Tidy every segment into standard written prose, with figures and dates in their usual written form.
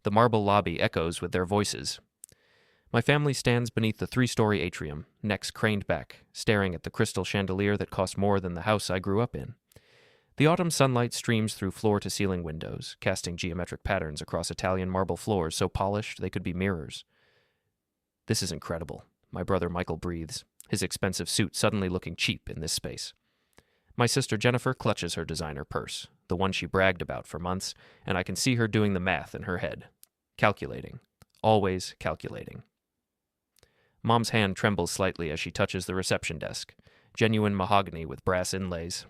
The marble lobby echoes with their voices. My family stands beneath the 3-story atrium, necks craned back, staring at the crystal chandelier that cost more than the house I grew up in. The autumn sunlight streams through floor-to-ceiling windows, casting geometric patterns across Italian marble floors so polished they could be mirrors. This is incredible, my brother Michael breathes, his expensive suit suddenly looking cheap in this space. My sister Jennifer clutches her designer purse, the one she bragged about for months, and I can see her doing the math in her head. Calculating. Always calculating. Mom's hand trembles slightly as she touches the reception desk, genuine mahogany with brass inlays.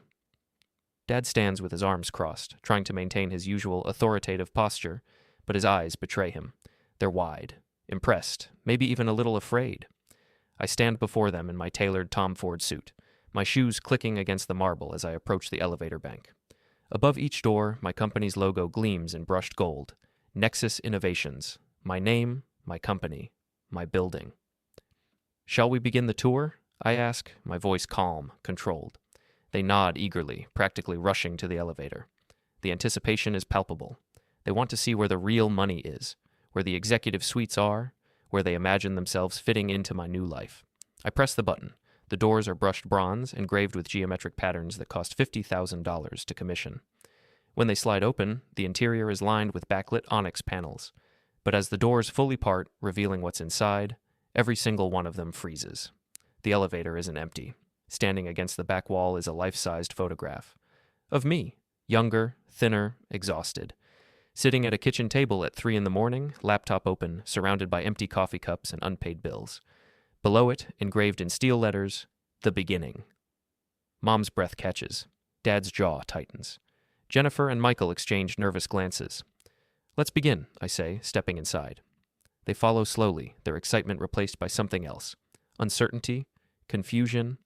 Dad stands with his arms crossed, trying to maintain his usual authoritative posture, but his eyes betray him. They're wide, impressed, maybe even a little afraid. I stand before them in my tailored Tom Ford suit, my shoes clicking against the marble as I approach the elevator bank. Above each door, my company's logo gleams in brushed gold. Nexus Innovations. My name, my company, my building. Shall we begin the tour? I ask, my voice calm, controlled. They nod eagerly, practically rushing to the elevator. The anticipation is palpable. They want to see where the real money is, where the executive suites are, where they imagine themselves fitting into my new life. I press the button. The doors are brushed bronze, engraved with geometric patterns that cost $50,000 to commission. When they slide open, the interior is lined with backlit onyx panels. But as the doors fully part, revealing what's inside, every single one of them freezes. The elevator isn't empty. Standing against the back wall is a life-sized photograph. Of me, younger, thinner, exhausted. Sitting at a kitchen table at 3 a.m, laptop open, surrounded by empty coffee cups and unpaid bills. Below it, engraved in steel letters, The Beginning. Mom's breath catches. Dad's jaw tightens. Jennifer and Michael exchange nervous glances. Let's begin, I say, stepping inside. They follow slowly, their excitement replaced by something else. Uncertainty, confusion,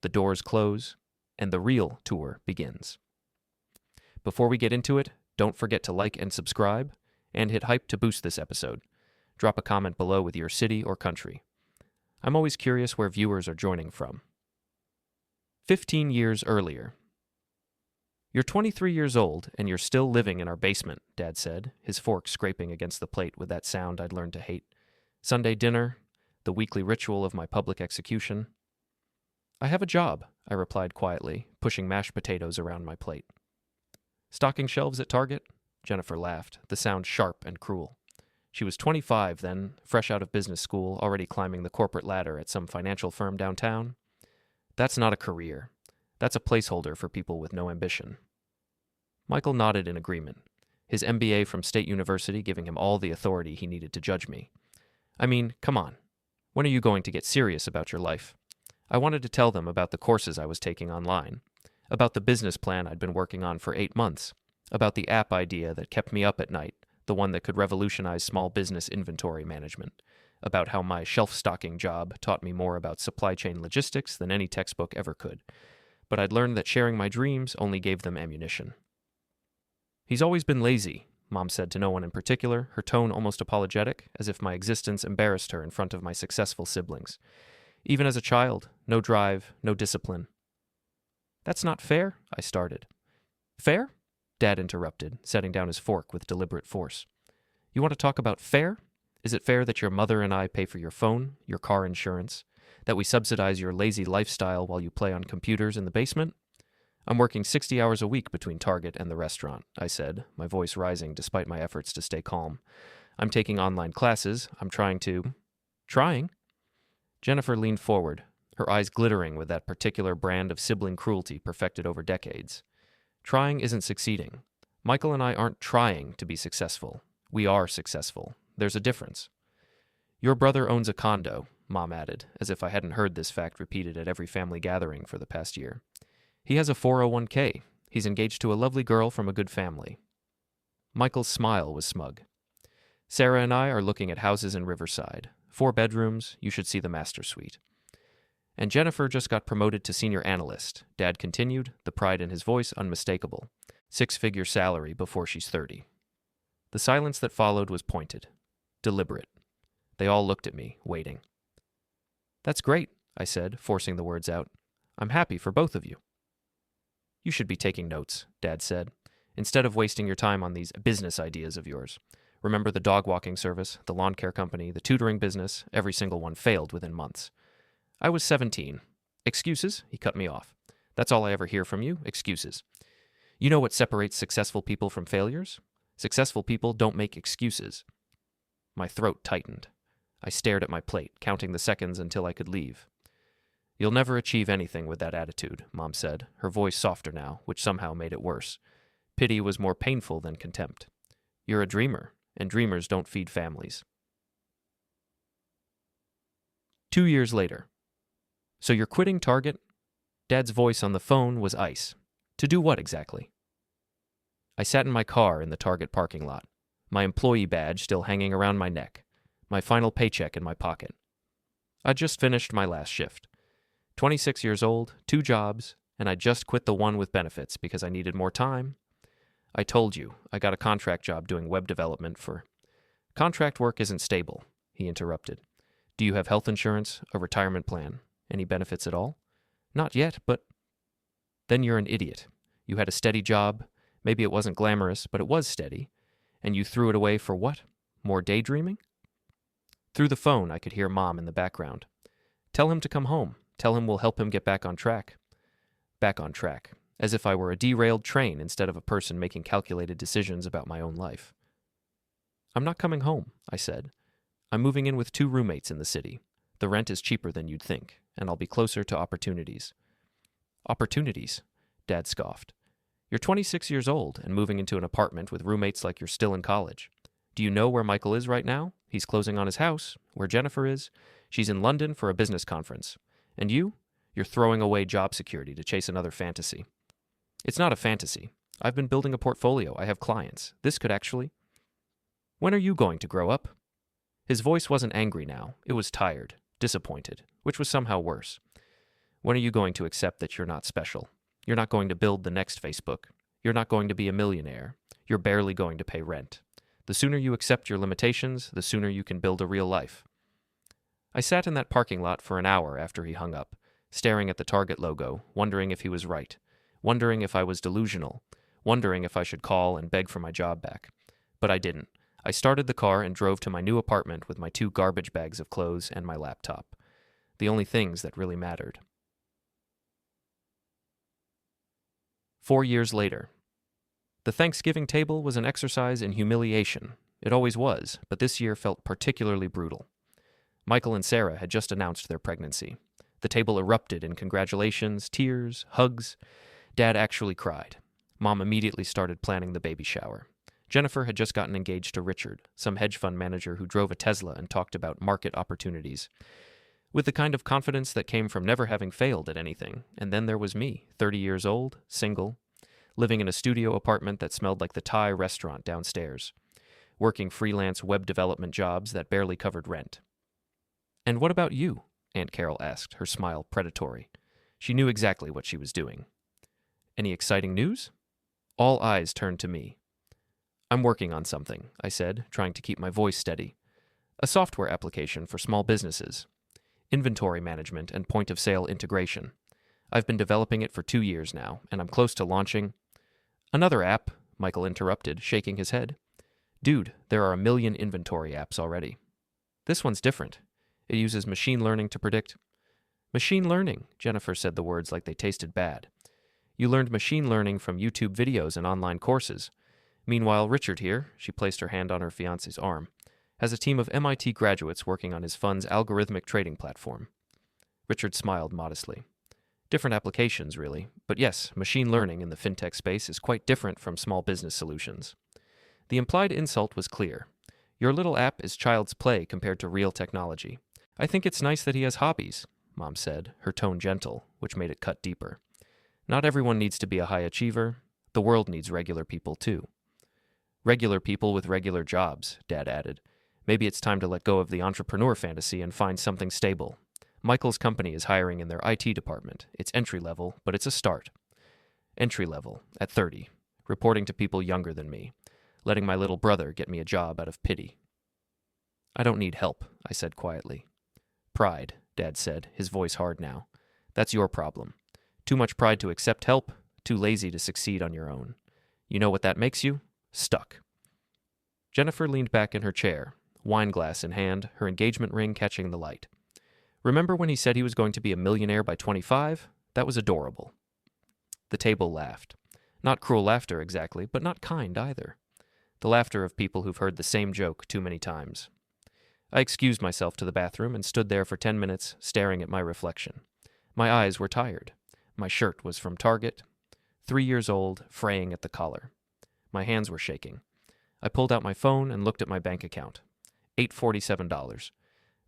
the doors close, and the real tour begins. Before we get into it, don't forget to like and subscribe, and hit hype to boost this episode. Drop a comment below with your city or country. I'm always curious where viewers are joining from. 15 years earlier. You're 23 years old, and you're still living in our basement, Dad said, his fork scraping against the plate with that sound I'd learned to hate. Sunday dinner, the weekly ritual of my public execution. I have a job, I replied quietly, pushing mashed potatoes around my plate. Stocking shelves at Target? Jennifer laughed, the sound sharp and cruel. She was 25 then, fresh out of business school, already climbing the corporate ladder at some financial firm downtown. That's not a career. That's a placeholder for people with no ambition. Michael nodded in agreement, his MBA from State University giving him all the authority he needed to judge me. I mean, come on. When are you going to get serious about your life? I wanted to tell them about the courses I was taking online, about the business plan I'd been working on for 8 months, about the app idea that kept me up at night, the one that could revolutionize small business inventory management, about how my shelf-stocking job taught me more about supply chain logistics than any textbook ever could. But I'd learned that sharing my dreams only gave them ammunition. He's always been lazy, Mom said to no one in particular, her tone almost apologetic, as if my existence embarrassed her in front of my successful siblings. Even as a child, no drive, no discipline. That's not fair, I started. Fair? Dad interrupted, setting down his fork with deliberate force. You want to talk about fair? Is it fair that your mother and I pay for your phone, your car insurance, that we subsidize your lazy lifestyle while you play on computers in the basement? I'm working 60 hours a week between Target and the restaurant, I said, my voice rising despite my efforts to stay calm. I'm taking online classes. I'm trying? Jennifer leaned forward, her eyes glittering with that particular brand of sibling cruelty perfected over decades. Trying isn't succeeding. Michael and I aren't trying to be successful. We are successful. There's a difference. Your brother owns a condo, Mom added, as if I hadn't heard this fact repeated at every family gathering for the past year. He has a 401k. He's engaged to a lovely girl from a good family. Michael's smile was smug. Sarah and I are looking at houses in Riverside. 4 bedrooms, you should see the master suite. And Jennifer just got promoted to senior analyst, Dad continued, the pride in his voice unmistakable. 6-figure salary before she's 30. The silence that followed was pointed, deliberate. They all looked at me, waiting. That's great, I said, forcing the words out. I'm happy for both of you. You should be taking notes, Dad said, instead of wasting your time on these business ideas of yours. Remember the dog walking service, the lawn care company, the tutoring business? Every single one failed within months. I was 17. Excuses? He cut me off. That's all I ever hear from you, excuses. You know what separates successful people from failures? Successful people don't make excuses. My throat tightened. I stared at my plate, counting the seconds until I could leave. You'll never achieve anything with that attitude, Mom said, her voice softer now, which somehow made it worse. Pity was more painful than contempt. You're a dreamer, and dreamers don't feed families. 2 years later. So you're quitting Target? Dad's voice on the phone was ice. To do what exactly? I sat in my car in the Target parking lot, my employee badge still hanging around my neck, my final paycheck in my pocket. I'd just finished my last shift. 26 years old, 2 jobs, and I just quit the one with benefits because I needed more time. I told you, I got a contract job doing web development for... Contract work isn't stable, he interrupted. Do you have health insurance, a retirement plan, any benefits at all? Not yet, but... Then you're an idiot. You had a steady job. Maybe it wasn't glamorous, but it was steady. And you threw it away for what? More daydreaming? Through the phone, I could hear Mom in the background. Tell him to come home. Tell him we'll help him get back on track. Back on track. As if I were a derailed train instead of a person making calculated decisions about my own life. I'm not coming home, I said. I'm moving in with 2 roommates in the city. The rent is cheaper than you'd think, and I'll be closer to opportunities. Opportunities? Dad scoffed. You're 26 years old and moving into an apartment with roommates like you're still in college. Do you know where Michael is right now? He's closing on his house. Where Jennifer is? She's in London for a business conference. And you? You're throwing away job security to chase another fantasy. It's not a fantasy. I've been building a portfolio. I have clients. This could actually... When are you going to grow up? His voice wasn't angry now. It was tired, disappointed, which was somehow worse. When are you going to accept that you're not special? You're not going to build the next Facebook. You're not going to be a millionaire. You're barely going to pay rent. The sooner you accept your limitations, the sooner you can build a real life. I sat in that parking lot for an hour after he hung up, staring at the Target logo, wondering if he was right, wondering if I was delusional, wondering if I should call and beg for my job back. But I didn't. I started the car and drove to my new apartment with my 2 garbage bags of clothes and my laptop. The only things that really mattered. 4 years later. The Thanksgiving table was an exercise in humiliation. It always was, but this year felt particularly brutal. Michael and Sarah had just announced their pregnancy. The table erupted in congratulations, tears, hugs. Dad actually cried. Mom immediately started planning the baby shower. Jennifer had just gotten engaged to Richard, some hedge fund manager who drove a Tesla and talked about market opportunities. With the kind of confidence that came from never having failed at anything. And then there was me, 30 years old, single, living in a studio apartment that smelled like the Thai restaurant downstairs, working freelance web development jobs that barely covered rent. And what about you? Aunt Carol asked, her smile predatory. She knew exactly what she was doing. Any exciting news? All eyes turned to me. I'm working on something, I said, trying to keep my voice steady. A software application for small businesses. Inventory management and point-of-sale integration. I've been developing it for 2 years now, and I'm close to launching... Another app, Michael interrupted, shaking his head. Dude, there are 1 million inventory apps already. This one's different. It uses machine learning to predict... Machine learning, Jennifer said the words like they tasted bad. You learned machine learning from YouTube videos and online courses. Meanwhile, Richard here, she placed her hand on her fiancé's arm, has a team of MIT graduates working on his fund's algorithmic trading platform. Richard smiled modestly. Different applications, really, but yes, machine learning in the fintech space is quite different from small business solutions. The implied insult was clear. Your little app is child's play compared to real technology. I think it's nice that he has hobbies, Mom said, her tone gentle, which made it cut deeper. Not everyone needs to be a high achiever. The world needs regular people, too. Regular people with regular jobs, Dad added. Maybe it's time to let go of the entrepreneur fantasy and find something stable. Michael's company is hiring in their IT department. It's entry-level, but it's a start. Entry-level, at 30, reporting to people younger than me, letting my little brother get me a job out of pity. I don't need help, I said quietly. Pride, Dad said, his voice hard now. That's your problem. Too much pride to accept help, too lazy to succeed on your own. You know what that makes you? Stuck. Jennifer leaned back in her chair, wine glass in hand, her engagement ring catching the light. Remember when he said he was going to be a millionaire by 25? That was adorable. The table laughed. Not cruel laughter exactly, but not kind either. The laughter of people who've heard the same joke too many times. I excused myself to the bathroom and stood there for 10 minutes staring at my reflection. My eyes were tired. My shirt was from Target, 3 years old, fraying at the collar. My hands were shaking. I pulled out my phone and looked at my bank account. $847.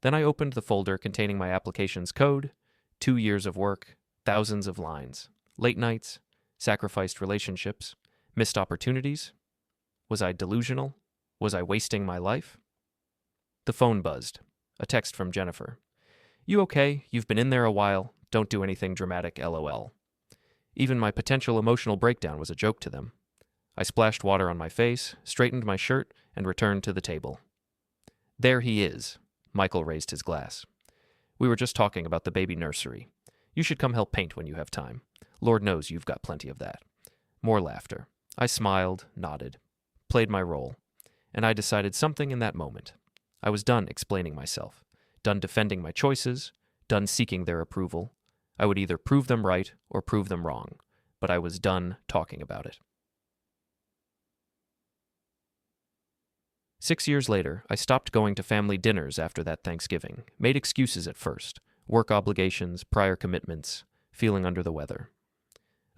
Then I opened the folder containing my application's code, 2 years of work, thousands of lines, late nights, sacrificed relationships, missed opportunities. Was I delusional? Was I wasting my life? The phone buzzed. A text from Jennifer. You okay? You've been in there a while. Don't do anything dramatic, LOL. Even my potential emotional breakdown was a joke to them. I splashed water on my face, straightened my shirt, and returned to the table. There he is. Michael raised his glass. We were just talking about the baby nursery. You should come help paint when you have time. Lord knows you've got plenty of that. More laughter. I smiled, nodded, played my role, and I decided something in that moment. I was done explaining myself, done defending my choices, done seeking their approval. I would either prove them right or prove them wrong, but I was done talking about it. 6 years later, I stopped going to family dinners after that Thanksgiving, made excuses at first, work obligations, prior commitments, feeling under the weather.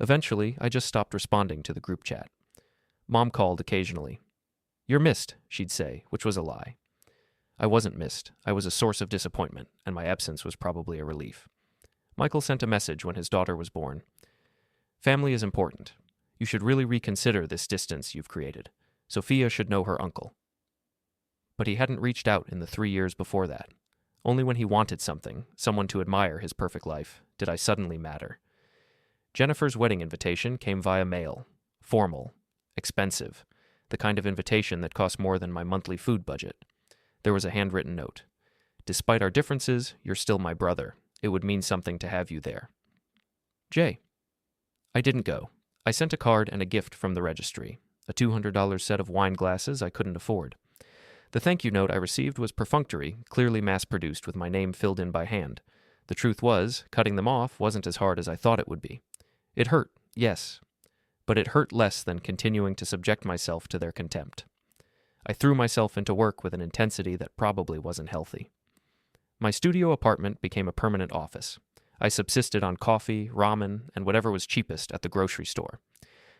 Eventually, I just stopped responding to the group chat. Mom called occasionally. You're missed, she'd say, which was a lie. I wasn't missed. I was a source of disappointment, and my absence was probably a relief. Michael sent a message when his daughter was born. Family is important. You should really reconsider this distance you've created. Sophia should know her uncle. But he hadn't reached out in the 3 years before that. Only when he wanted something, someone to admire his perfect life, did I suddenly matter. Jennifer's wedding invitation came via mail. Formal. Expensive. The kind of invitation that cost more than my monthly food budget. There was a handwritten note. Despite our differences, you're still my brother. It would mean something to have you there. Jay. I didn't go. I sent a card and a gift from the registry. A $200 set of wine glasses I couldn't afford. The thank you note I received was perfunctory, clearly mass-produced with my name filled in by hand. The truth was, cutting them off wasn't as hard as I thought it would be. It hurt, yes, but it hurt less than continuing to subject myself to their contempt. I threw myself into work with an intensity that probably wasn't healthy. My studio apartment became a permanent office. I subsisted on coffee, ramen, and whatever was cheapest at the grocery store.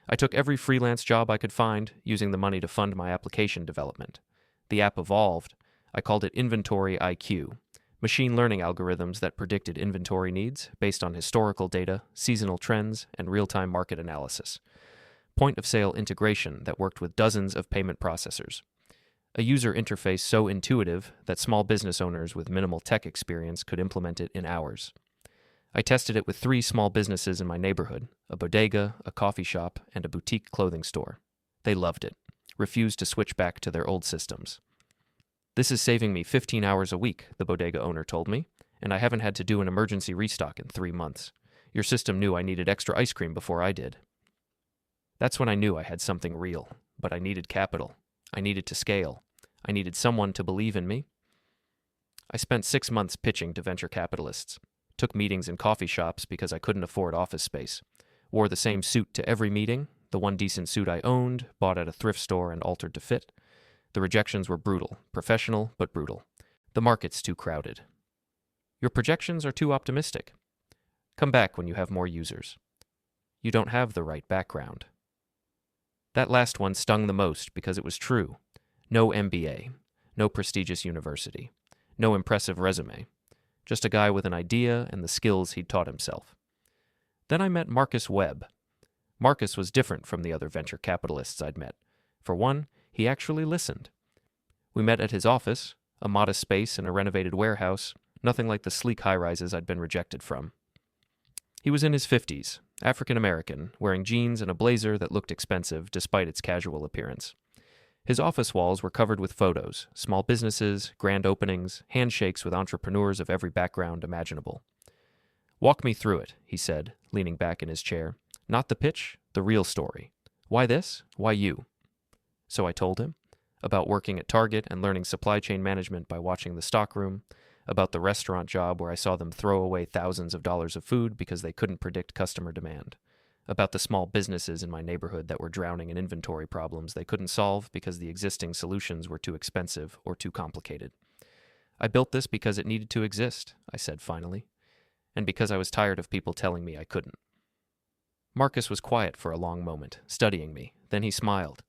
I took every freelance job I could find, using the money to fund my application development. The app evolved. I called it Inventory IQ, machine learning algorithms that predicted inventory needs based on historical data, seasonal trends, and real-time market analysis. Point-of-sale integration that worked with dozens of payment processors. A user interface so intuitive that small business owners with minimal tech experience could implement it in hours. I tested it with 3 small businesses in my neighborhood, a bodega, a coffee shop, and a boutique clothing store. They loved it, refused to switch back to their old systems. This is saving me 15 hours a week, the bodega owner told me, and I haven't had to do an emergency restock in 3 months. Your system knew I needed extra ice cream before I did. That's when I knew I had something real, but I needed capital. I needed to scale. I needed someone to believe in me. I spent 6 months pitching to venture capitalists, took meetings in coffee shops because I couldn't afford office space, wore the same suit to every meeting, the one decent suit I owned, bought at a thrift store and altered to fit. The rejections were brutal, professional but brutal. The market's too crowded. Your projections are too optimistic. Come back when you have more users. You don't have the right background. That last one stung the most because it was true. No MBA, no prestigious university, no impressive resume, just a guy with an idea and the skills he'd taught himself. Then I met Marcus Webb. Marcus was different from the other venture capitalists I'd met. For one, he actually listened. We met at his office, a modest space in a renovated warehouse, nothing like the sleek high-rises I'd been rejected from. He was in his 50s, African-American, wearing jeans and a blazer that looked expensive despite its casual appearance. His office walls were covered with photos, small businesses, grand openings, handshakes with entrepreneurs of every background imaginable. Walk me through it, he said, leaning back in his chair. Not the pitch, the real story. Why this? Why you? So I told him. about working at Target and learning supply chain management by watching the stockroom, about the restaurant job where I saw them throw away thousands of dollars of food because they couldn't predict customer demand, about the small businesses in my neighborhood that were drowning in inventory problems they couldn't solve because the existing solutions were too expensive or too complicated. I built this because it needed to exist, I said finally, and because I was tired of people telling me I couldn't. Marcus was quiet for a long moment, studying me. Then he smiled.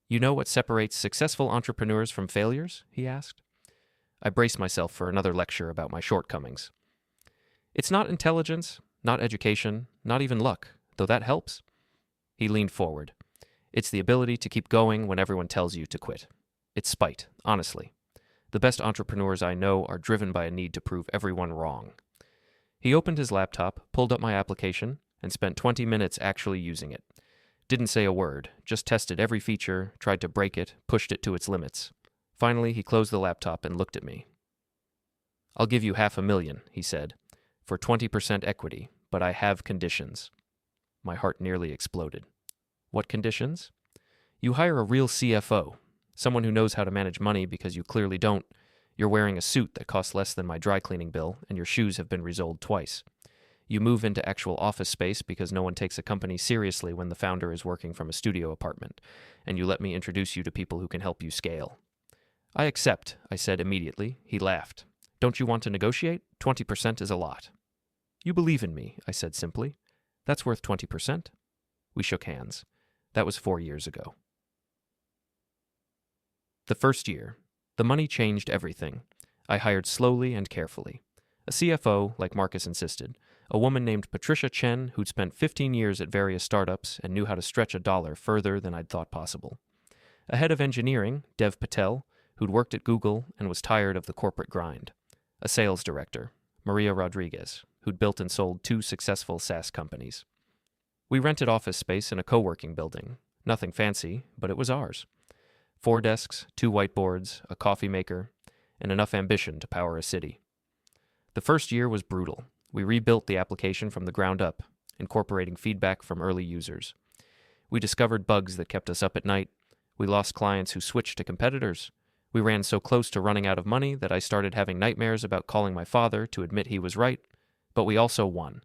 "You know what separates successful entrepreneurs from failures?" he asked. I braced myself for another lecture about my shortcomings. "It's not intelligence, not education, not even luck, though that helps." He leaned forward. "It's the ability to keep going when everyone tells you to quit. It's spite, honestly. The best entrepreneurs I know are driven by a need to prove everyone wrong." He opened his laptop, pulled up my application, and spent 20 minutes actually using it. Didn't say a word, just tested every feature, tried to break it, pushed it to its limits. Finally, he closed the laptop and looked at me. "I'll give you $500,000, he said, "for 20% equity, but I have conditions." My heart nearly exploded. "What conditions?" "You hire a real CFO, someone who knows how to manage money because you clearly don't. You're wearing a suit that costs less than my dry cleaning bill, and your shoes have been resoled twice. You move into actual office space because no one takes a company seriously when the founder is working from a studio apartment, and you let me introduce you to people who can help you scale." "I accept," I said immediately. He laughed. "Don't you want to negotiate? 20% is a lot." "You believe in me," I said simply. "That's worth 20%. We shook hands. That was 4 years ago. The first year, the money changed everything. I hired slowly and carefully. A CFO, like Marcus insisted, a woman named Patricia Chen who'd spent 15 years at various startups and knew how to stretch a dollar further than I'd thought possible. A head of engineering, Dev Patel, who'd worked at Google and was tired of the corporate grind. A sales director, Maria Rodriguez, who'd built and sold 2 successful SaaS companies. We rented office space in a co-working building. Nothing fancy, but it was ours. 4 desks, 2 whiteboards, a coffee maker, and enough ambition to power a city. The first year was brutal. We rebuilt the application from the ground up, incorporating feedback from early users. We discovered bugs that kept us up at night. We lost clients who switched to competitors. We ran so close to running out of money that I started having nightmares about calling my father to admit he was right, but we also won.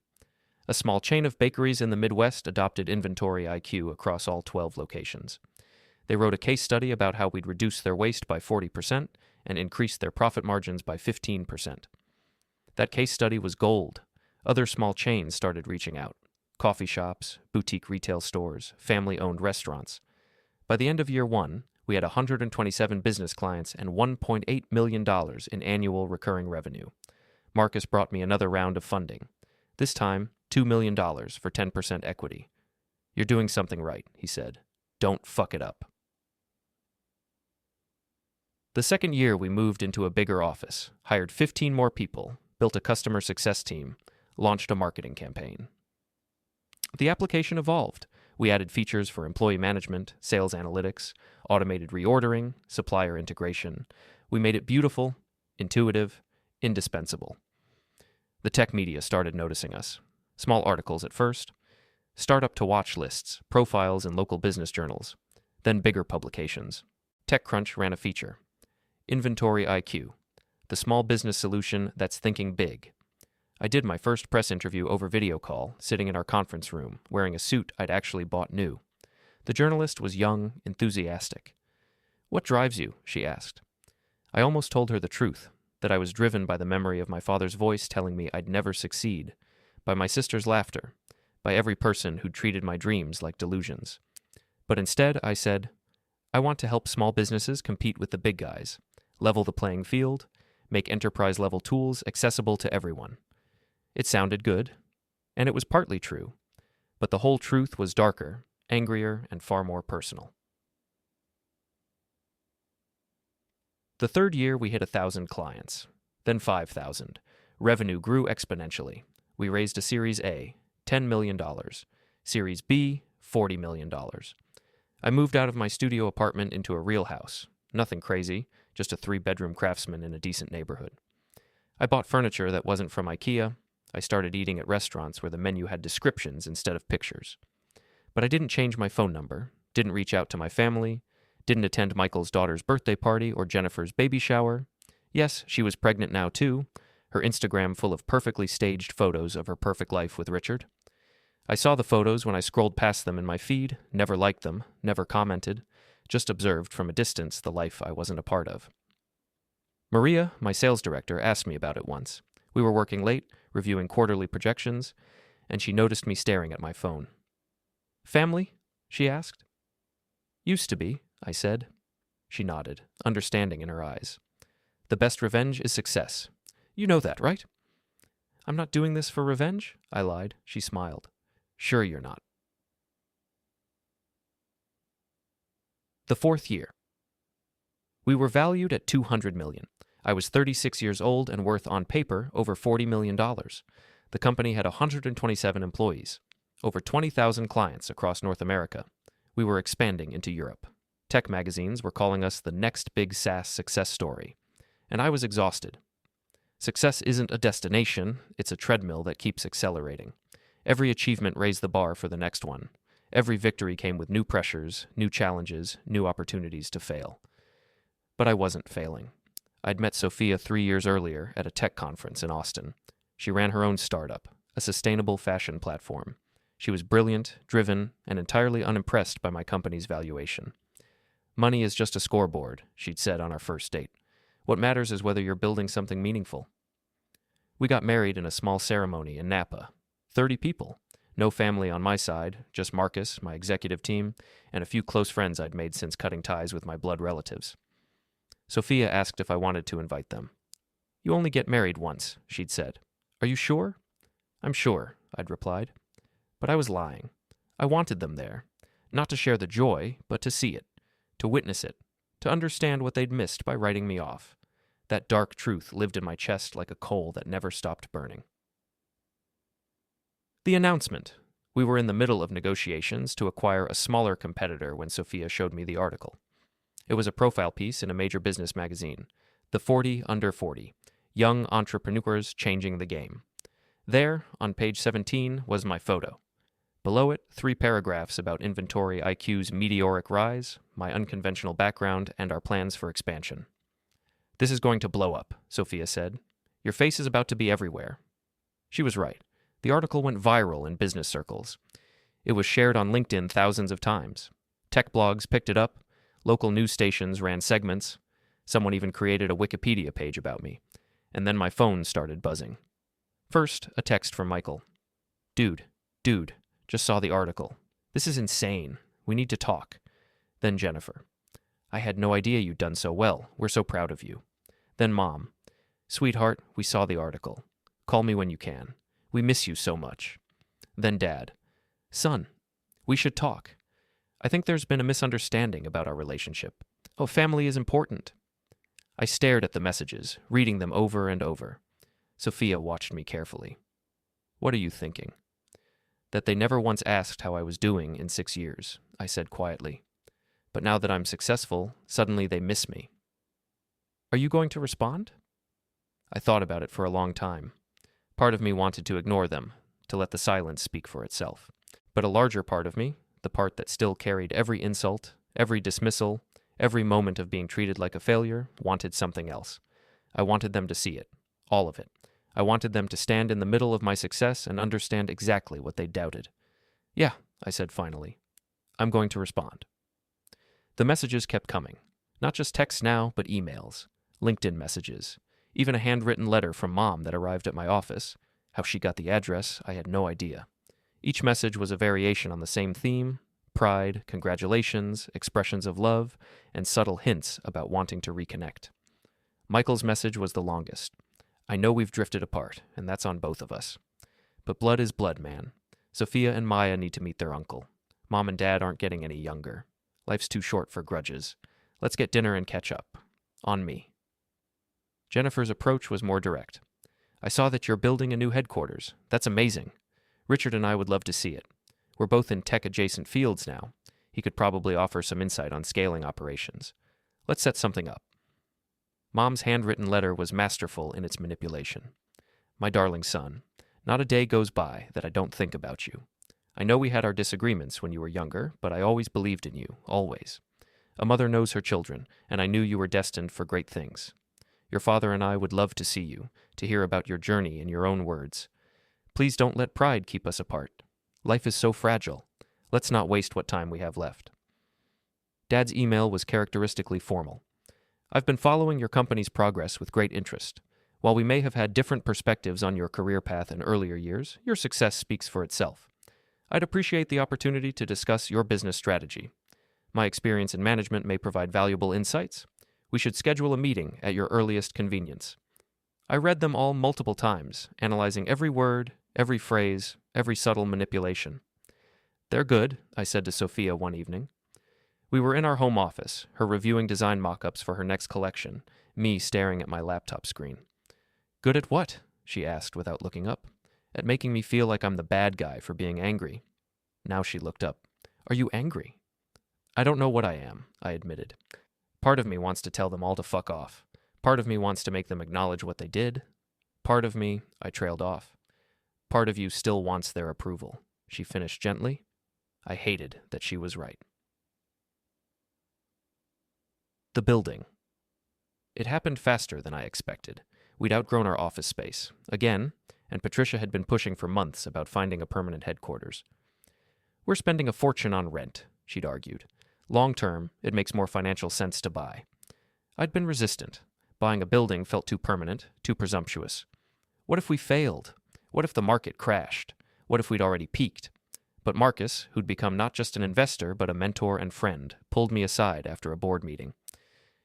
A small chain of bakeries in the Midwest adopted inventory IQ across all 12 locations. They wrote a case study about how we'd reduce their waste by 40% and increase their profit margins by 15%. That case study was gold. Other small chains started reaching out. Coffee shops, boutique retail stores, family-owned restaurants. By the end of year 1, we had 127 business clients and $1.8 million in annual recurring revenue. Marcus brought me another round of funding. This time, $2 million for 10% equity. "You're doing something right," he said. "Don't fuck it up." The second year, we moved into a bigger office, hired 15 more people, built a customer success team, launched a marketing campaign. The application evolved. We added features for employee management, sales analytics, automated reordering, supplier integration. We made it beautiful, intuitive, indispensable. The tech media started noticing us. Small articles at first, startup to watch lists, profiles in local business journals, then bigger publications. TechCrunch ran a feature. Inventory IQ, the small business solution that's thinking big. I did my first press interview over video call, sitting in our conference room, wearing a suit I'd actually bought new. The journalist was young, enthusiastic. "What drives you?" she asked. I almost told her the truth, that I was driven by the memory of my father's voice telling me I'd never succeed, by my sister's laughter, by every person who'd treated my dreams like delusions. But instead, I said, "I want to help small businesses compete with the big guys, level the playing field, make enterprise-level tools accessible to everyone." It sounded good, and it was partly true, but the whole truth was darker, angrier, and far more personal. The third year, we hit 1,000 clients, then 5,000. Revenue grew exponentially. We raised a Series A, $10 million. Series B, $40 million. I moved out of my studio apartment into a real house. Nothing crazy, just a 3-bedroom craftsman in a decent neighborhood. I bought furniture that wasn't from IKEA. I started eating at restaurants where the menu had descriptions instead of pictures. But I didn't change my phone number, didn't reach out to my family, Didn't attend Michael's daughter's birthday party or Jennifer's baby shower. Yes, she was pregnant now too, her Instagram full of perfectly staged photos of her perfect life with Richard. I saw the photos when I scrolled past them in my feed, never liked them, never commented, just observed from a distance the life I wasn't a part of. Maria, my sales director, asked me about it once. We were working late, reviewing quarterly projections, and she noticed me staring at my phone. "Family?" she asked. "Used to be," I said. She nodded, understanding in her eyes. "The best revenge is success. You know that, right?" "I'm not doing this for revenge," I lied. She smiled. "Sure you're not." The fourth year. We were valued at $200 million. I was 36 years old and worth, on paper, over $40 million. The company had 127 employees, over 20,000 clients across North America. We were expanding into Europe. Tech magazines were calling us the next big SaaS success story. And I was exhausted. Success isn't a destination, it's a treadmill that keeps accelerating. Every achievement raised the bar for the next one. Every victory came with new pressures, new challenges, new opportunities to fail. But I wasn't failing. I'd met Sophia 3 years earlier at a tech conference in Austin. She ran her own startup, a sustainable fashion platform. She was brilliant, driven, and entirely unimpressed by my company's valuation. "Money is just a scoreboard," she'd said on our first date. "What matters is whether you're building something meaningful." We got married in a small ceremony in Napa. 30 people. No family on my side, just Marcus, my executive team, and a few close friends I'd made since cutting ties with my blood relatives. Sophia asked if I wanted to invite them. "You only get married once," she'd said. "Are you sure?" "I'm sure," I'd replied. But I was lying. I wanted them there. Not to share the joy, but to see it, to witness it, to understand what they'd missed by writing me off. That dark truth lived in my chest like a coal that never stopped burning. The announcement. We were in the middle of negotiations to acquire a smaller competitor when Sophia showed me the article. It was a profile piece in a major business magazine, The 40 Under 40, Young Entrepreneurs Changing the Game. There, on page 17, was my photo. Below it, 3 paragraphs about inventory IQ's meteoric rise, my unconventional background, and our plans for expansion. "This is going to blow up," Sophia said. "Your face is about to be everywhere." She was right. The article went viral in business circles. It was shared on LinkedIn thousands of times. Tech blogs picked it up. Local news stations ran segments. Someone even created a Wikipedia page about me. And then my phone started buzzing. First, a text from Michael. Dude, just saw the article. This is insane. We need to talk." Then Jennifer. "I had no idea you'd done so well. We're so proud of you." Then Mom. "Sweetheart, we saw the article. Call me when you can. We miss you so much." Then Dad. "Son, we should talk. I think there's been a misunderstanding about our relationship. Oh, family is important." I stared at the messages, reading them over and over. Sophia watched me carefully. "What are you thinking?" "That they never once asked how I was doing in 6 years," I said quietly. "But now that I'm successful, suddenly they miss me." "Are you going to respond?" I thought about it for a long time. Part of me wanted to ignore them, to let the silence speak for itself. But a larger part of me, the part that still carried every insult, every dismissal, every moment of being treated like a failure, wanted something else. I wanted them to see it, all of it. I wanted them to stand in the middle of my success and understand exactly what they doubted. "Yeah," I said finally. "I'm going to respond." The messages kept coming. Not just texts now, but emails, LinkedIn messages, even a handwritten letter from Mom that arrived at my office. How she got the address, I had no idea. Each message was a variation on the same theme: pride, congratulations, expressions of love, and subtle hints about wanting to reconnect. Michael's message was the longest. "I know we've drifted apart, and that's on both of us. But blood is blood, man. Sophia and Maya need to meet their uncle. Mom and Dad aren't getting any younger. Life's too short for grudges. Let's get dinner and catch up. On me." Jennifer's approach was more direct. "I saw that you're building a new headquarters. That's amazing. Richard and I would love to see it. We're both in tech-adjacent fields now. He could probably offer some insight on scaling operations. Let's set something up." Mom's handwritten letter was masterful in its manipulation. "My darling son, not a day goes by that I don't think about you. I know we had our disagreements when you were younger, but I always believed in you, always. A mother knows her children, and I knew you were destined for great things. Your father and I would love to see you, to hear about your journey in your own words. Please don't let pride keep us apart. Life is so fragile. Let's not waste what time we have left." Dad's email was characteristically formal. "I've been following your company's progress with great interest. While we may have had different perspectives on your career path in earlier years, your success speaks for itself. I'd appreciate the opportunity to discuss your business strategy. My experience in management may provide valuable insights. We should schedule a meeting at your earliest convenience." I read them all multiple times, analyzing every word, every phrase, every subtle manipulation. "They're good," I said to Sophia one evening. We were in our home office, her reviewing design mock-ups for her next collection, me staring at my laptop screen. "Good at what?" she asked without looking up. "At making me feel like I'm the bad guy for being angry." Now she looked up. "Are you angry?" "I don't know what I am," I admitted. Part of me wants to tell them all to fuck off. Part of me wants to make them acknowledge what they did. Part of me, I trailed off. "Part of you still wants their approval," she finished gently. I hated that she was right. The building. It happened faster than I expected. We'd outgrown our office space, again, and Patricia had been pushing for months about finding a permanent headquarters. "We're spending a fortune on rent," she'd argued. "Long term, it makes more financial sense to buy." I'd been resistant. Buying a building felt too permanent, too presumptuous. What if we failed? What if the market crashed? What if we'd already peaked? But Marcus, who'd become not just an investor but a mentor and friend, pulled me aside after a board meeting.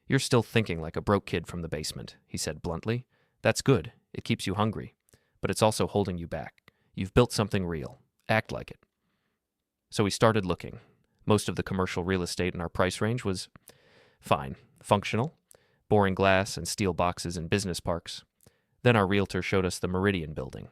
"You're still thinking like a broke kid from the basement," he said bluntly. "That's good. It keeps you hungry. But it's also holding you back. You've built something real. Act like it." So we started looking. Most of the commercial real estate in our price range was fine, functional, boring glass and steel boxes in business parks. Then our realtor showed us the Meridian building.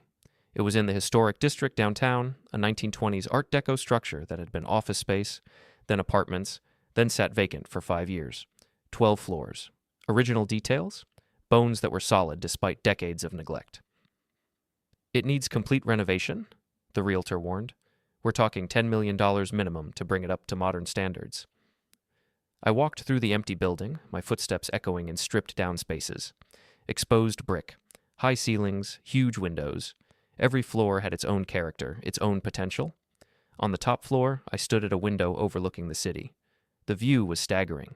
It was in the historic district downtown, a 1920s Art Deco structure that had been office space, then apartments, then sat vacant for 5 years. 12 floors. Original details? Bones that were solid despite decades of neglect. "It needs complete renovation," the realtor warned. "We're talking $10 million minimum to bring it up to modern standards." I walked through the empty building, my footsteps echoing in stripped-down spaces. Exposed brick, high ceilings, huge windows. Every floor had its own character, its own potential. On the top floor, I stood at a window overlooking the city. The view was staggering.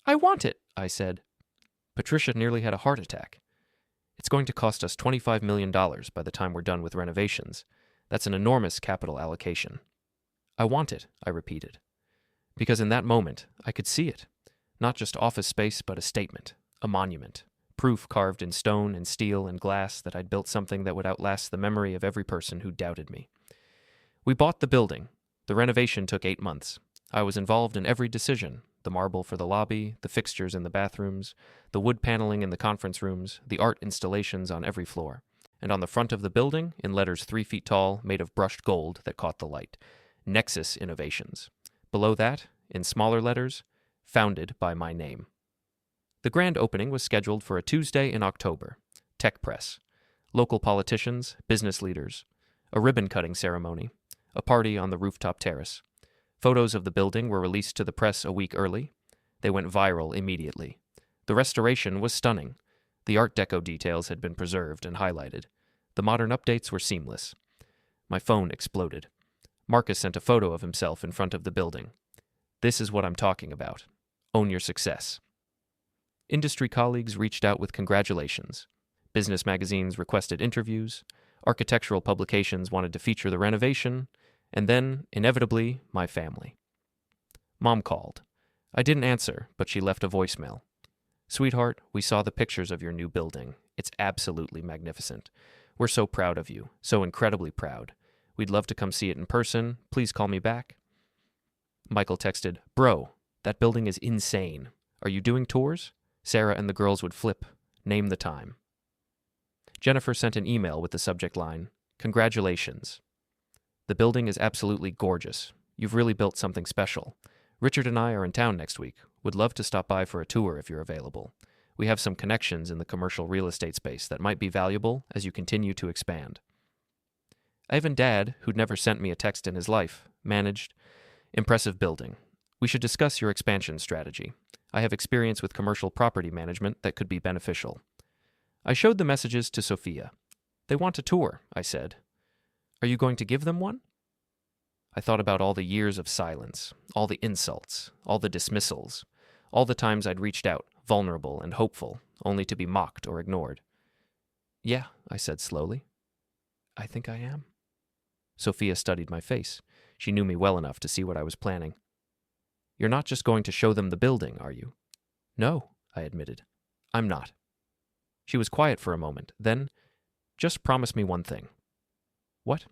"I want it," I said. Patricia nearly had a heart attack. "It's going to cost us $25 million by the time we're done with renovations. That's an enormous capital allocation." "I want it," I repeated. Because in that moment, I could see it. Not just office space, but a statement, a monument. Proof carved in stone and steel and glass that I'd built something that would outlast the memory of every person who doubted me. We bought the building. The renovation took 8 months. I was involved in every decision: the marble for the lobby, the fixtures in the bathrooms, the wood paneling in the conference rooms, the art installations on every floor. And on the front of the building, in letters 3 feet tall, made of brushed gold that caught the light, Nexus Innovations. Below that, in smaller letters, founded by my name. The grand opening was scheduled for a Tuesday in October. Tech press, local politicians, business leaders, a ribbon-cutting ceremony, a party on the rooftop terrace. Photos of the building were released to the press a week early. They went viral immediately. The restoration was stunning. The Art Deco details had been preserved and highlighted. The modern updates were seamless. My phone exploded. Marcus sent a photo of himself in front of the building. "This is what I'm talking about. Own your success." Industry colleagues reached out with congratulations. Business magazines requested interviews. Architectural publications wanted to feature the renovation. And then, inevitably, my family. Mom called. I didn't answer, but she left a voicemail. "Sweetheart, we saw the pictures of your new building. It's absolutely magnificent. We're so proud of you, so incredibly proud. We'd love to come see it in person. Please call me back." Michael texted, "Bro, that building is insane. Are you doing tours?" Sarah and the girls would flip. Name the time. Jennifer sent an email with the subject line, "Congratulations. The building is absolutely gorgeous. You've really built something special. Richard and I are in town next week. Would love to stop by for a tour if you're available. We have some connections in the commercial real estate space that might be valuable as you continue to expand." Ivan Dad, who'd never sent me a text in his life, managed, "Impressive building. We should discuss your expansion strategy. I have experience with commercial property management that could be beneficial. I showed the messages to Sophia. They want a tour, I said. Are you going to give them one? I thought about all the years of silence, all the insults, all the dismissals, all the times I'd reached out, vulnerable and hopeful, only to be mocked or ignored. Yeah, I said slowly. I think I am. Sophia studied my face. She knew me well enough to see what I was planning. You're not just going to show them the building, are you? No, I admitted. I'm not. She was quiet for a moment. Then, just promise me one thing. What?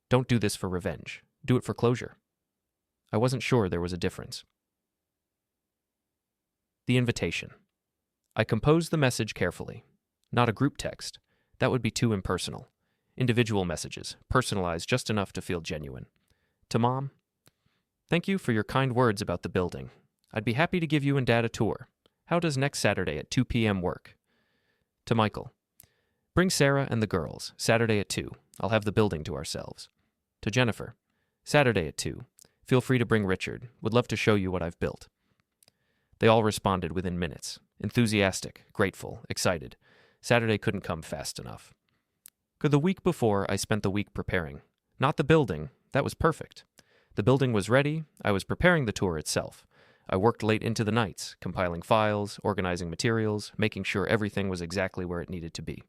Don't do this for revenge. Do it for closure. I wasn't sure there was a difference. The invitation. I composed the message carefully. Not a group text. That would be too impersonal. Individual messages, personalized just enough to feel genuine. To Mom, thank you for your kind words about the building. I'd be happy to give you and Dad a tour. How does next Saturday at 2 p.m. work? To Michael, bring Sarah and the girls, Saturday at 2. I'll have the building to ourselves. To Jennifer, Saturday at 2. Feel free to bring Richard. Would love to show you what I've built. They all responded within minutes. Enthusiastic, grateful, excited. Saturday couldn't come fast enough. The week before, I spent the week preparing. Not the building. That was perfect. The building was ready. I was preparing the tour itself. I worked late into the nights, compiling files, organizing materials, making sure everything was exactly where it needed to be.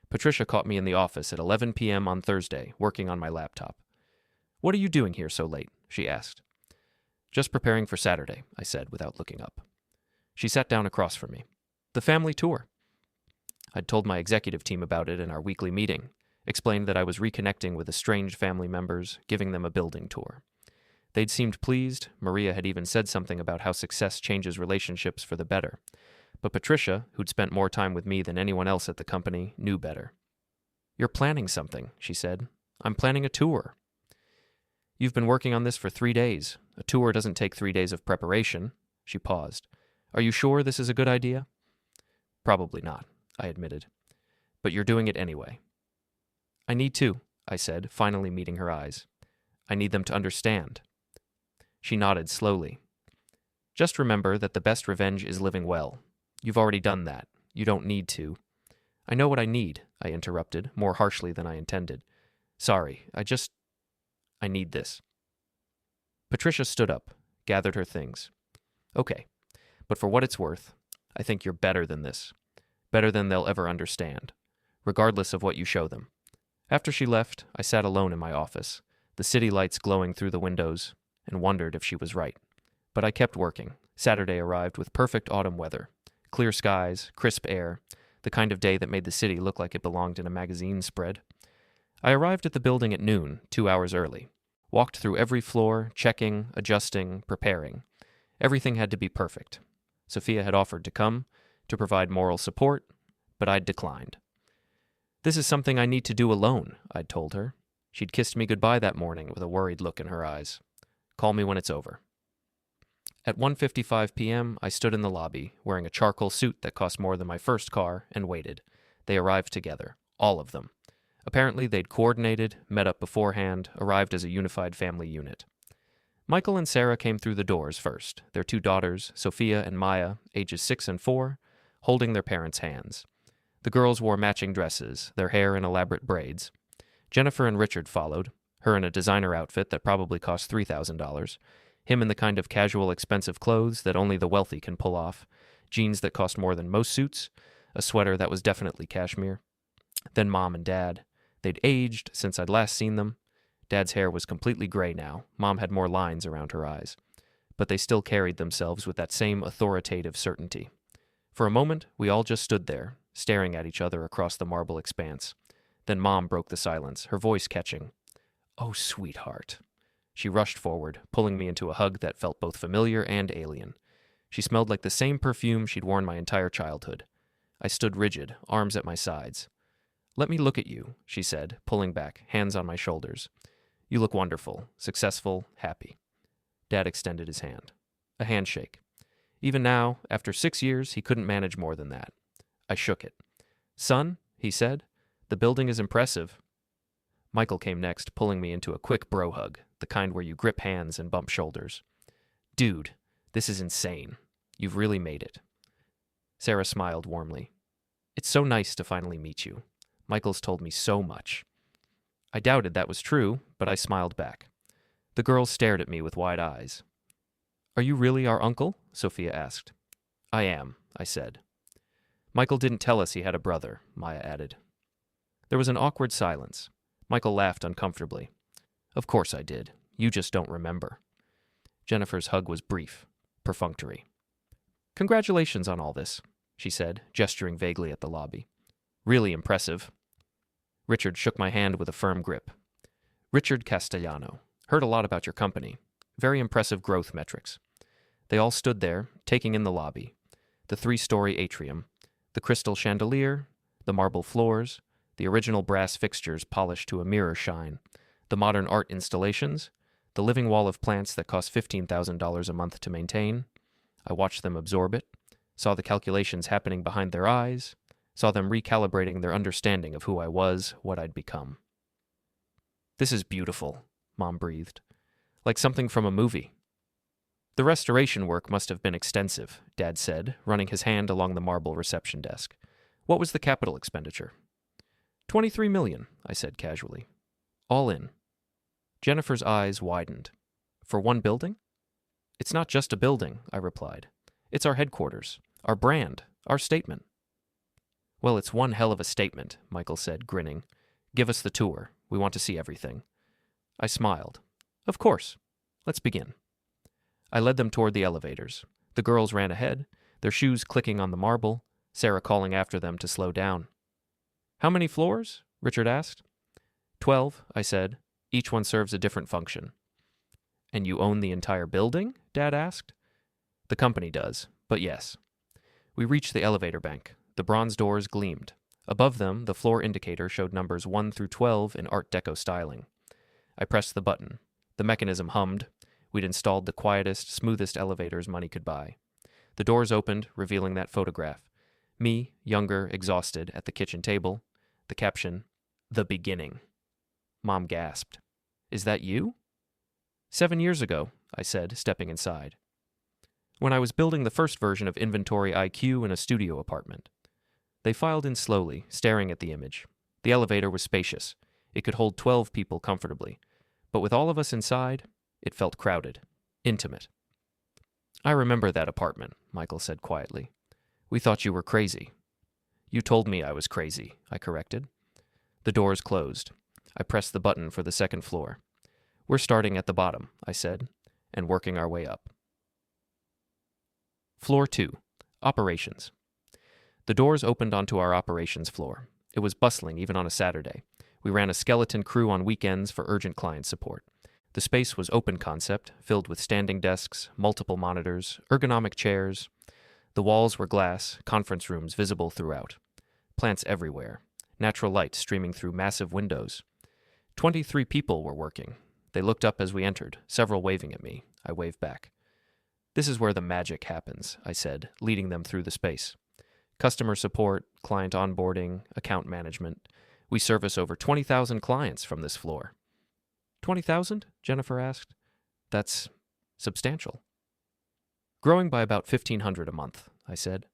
Patricia caught me in the office at 11 p.m. on Thursday, working on my laptop. What are you doing here so late? She asked. Just preparing for Saturday, I said without looking up. She sat down across from me. The family tour. I'd told my executive team about it in our weekly meeting, explained that I was reconnecting with estranged family members, giving them a building tour. They'd seemed pleased. Maria had even said something about how success changes relationships for the better. But Patricia, who'd spent more time with me than anyone else at the company, knew better. You're planning something, she said. I'm planning a tour. You've been working on this for 3 days. A tour doesn't take 3 days of preparation. She paused. Are you sure this is a good idea? Probably not, I admitted. But you're doing it anyway. I need to, I said, finally meeting her eyes. I need them to understand. She nodded slowly. Just remember that the best revenge is living well. You've already done that. You don't need to. I know what I need, I interrupted, more harshly than I intended. Sorry, I need this. Patricia stood up, gathered her things. Okay, but for what it's worth, I think you're better than this. Better than they'll ever understand, regardless of what you show them. After she left, I sat alone in my office, the city lights glowing through the windows, and wondered if she was right. But I kept working. Saturday arrived with perfect autumn weather. Clear skies, crisp air, the kind of day that made the city look like it belonged in a magazine spread. I arrived at the building at noon, 2 hours early. Walked through every floor, checking, adjusting, preparing. Everything had to be perfect. Sophia had offered to come, to provide moral support, but I'd declined. This is something I need to do alone, I'd told her. She'd kissed me goodbye that morning with a worried look in her eyes. Call me when it's over. At 1:55 p.m., I stood in the lobby, wearing a charcoal suit that cost more than my first car, and waited. They arrived together, all of them. Apparently, they'd coordinated, met up beforehand, arrived as a unified family unit. Michael and Sarah came through the doors first, their 2 daughters, Sophia and Maya, ages 6 and 4, holding their parents' hands. The girls wore matching dresses, their hair in elaborate braids. Jennifer and Richard followed, her in a designer outfit that probably cost $3,000, him in the kind of casual, expensive clothes that only the wealthy can pull off, jeans that cost more than most suits, a sweater that was definitely cashmere. Then Mom and Dad. They'd aged since I'd last seen them. Dad's hair was completely gray now. Mom had more lines around her eyes. But they still carried themselves with that same authoritative certainty. For a moment, we all just stood there, staring at each other across the marble expanse. Then Mom broke the silence, her voice catching. Oh, sweetheart. She rushed forward, pulling me into a hug that felt both familiar and alien. She smelled like the same perfume she'd worn my entire childhood. I stood rigid, arms at my sides. Let me look at you, she said, pulling back, hands on my shoulders. You look wonderful, successful, happy. Dad extended his hand. A handshake. Even now, after 6 years, he couldn't manage more than that. I shook it. Son, he said, the building is impressive. Michael came next, pulling me into a quick bro hug, the kind where you grip hands and bump shoulders. Dude, this is insane. You've really made it. Sarah smiled warmly. It's so nice to finally meet you. Michael's told me so much. I doubted that was true, but I smiled back. The girls stared at me with wide eyes. Are you really our uncle? Sophia asked. I am, I said. Michael didn't tell us he had a brother, Maya added. There was an awkward silence. Michael laughed uncomfortably. Of course I did. You just don't remember. Jennifer's hug was brief, perfunctory. Congratulations on all this, she said, gesturing vaguely at the lobby. Really impressive. Richard shook my hand with a firm grip. Richard Castellano. Heard a lot about your company. Very impressive growth metrics. They all stood there, taking in the lobby. The 3-story atrium, the crystal chandelier, the marble floors, the original brass fixtures polished to a mirror shine, the modern art installations, the living wall of plants that cost $15,000 a month to maintain. I watched them absorb it, saw the calculations happening behind their eyes, saw them recalibrating their understanding of who I was, what I'd become. This is beautiful, Mom breathed. Like something from a movie. The restoration work must have been extensive, Dad said, running his hand along the marble reception desk. What was the capital expenditure? $23 million, I said casually. All in. Jennifer's eyes widened. For one building? It's not just a building, I replied. It's our headquarters, our brand, our statement. Well, it's one hell of a statement, Michael said, grinning. Give us the tour. We want to see everything. I smiled. Of course. Let's begin. I led them toward the elevators. The girls ran ahead, their shoes clicking on the marble, Sarah calling after them to slow down. How many floors? Richard asked. 12, I said. Each one serves a different function. And you own the entire building? Dad asked. The company does, but yes. We reached the elevator bank. The bronze doors gleamed. Above them, the floor indicator showed numbers 1 through 12 in Art Deco styling. I pressed the button. The mechanism hummed. We'd installed the quietest, smoothest elevators money could buy. The doors opened, revealing that photograph. Me, younger, exhausted, at the kitchen table. The caption, The Beginning. Mom gasped. Is that you? 7 years ago, I said, stepping inside. When I was building the first version of Inventory IQ in a studio apartment. They filed in slowly, staring at the image. The elevator was spacious. It could hold 12 people comfortably. But with all of us inside, it felt crowded, intimate. I remember that apartment, Michael said quietly. We thought you were crazy. You told me I was crazy, I corrected. The doors closed. I pressed the button for the second floor. We're starting at the bottom, I said, and working our way up. Floor 2. Operations. The doors opened onto our operations floor. It was bustling even on a Saturday. We ran a skeleton crew on weekends for urgent client support. The space was open concept, filled with standing desks, multiple monitors, ergonomic chairs. The walls were glass, conference rooms visible throughout. Plants everywhere, natural light streaming through massive windows. 23 people were working. They looked up as we entered, several waving at me. I waved back. This is where the magic happens, I said, leading them through the space. Customer support, client onboarding, account management. We service over 20,000 clients from this floor. 20,000? Jennifer asked. That's substantial. Growing by about 1,500 a month, I said.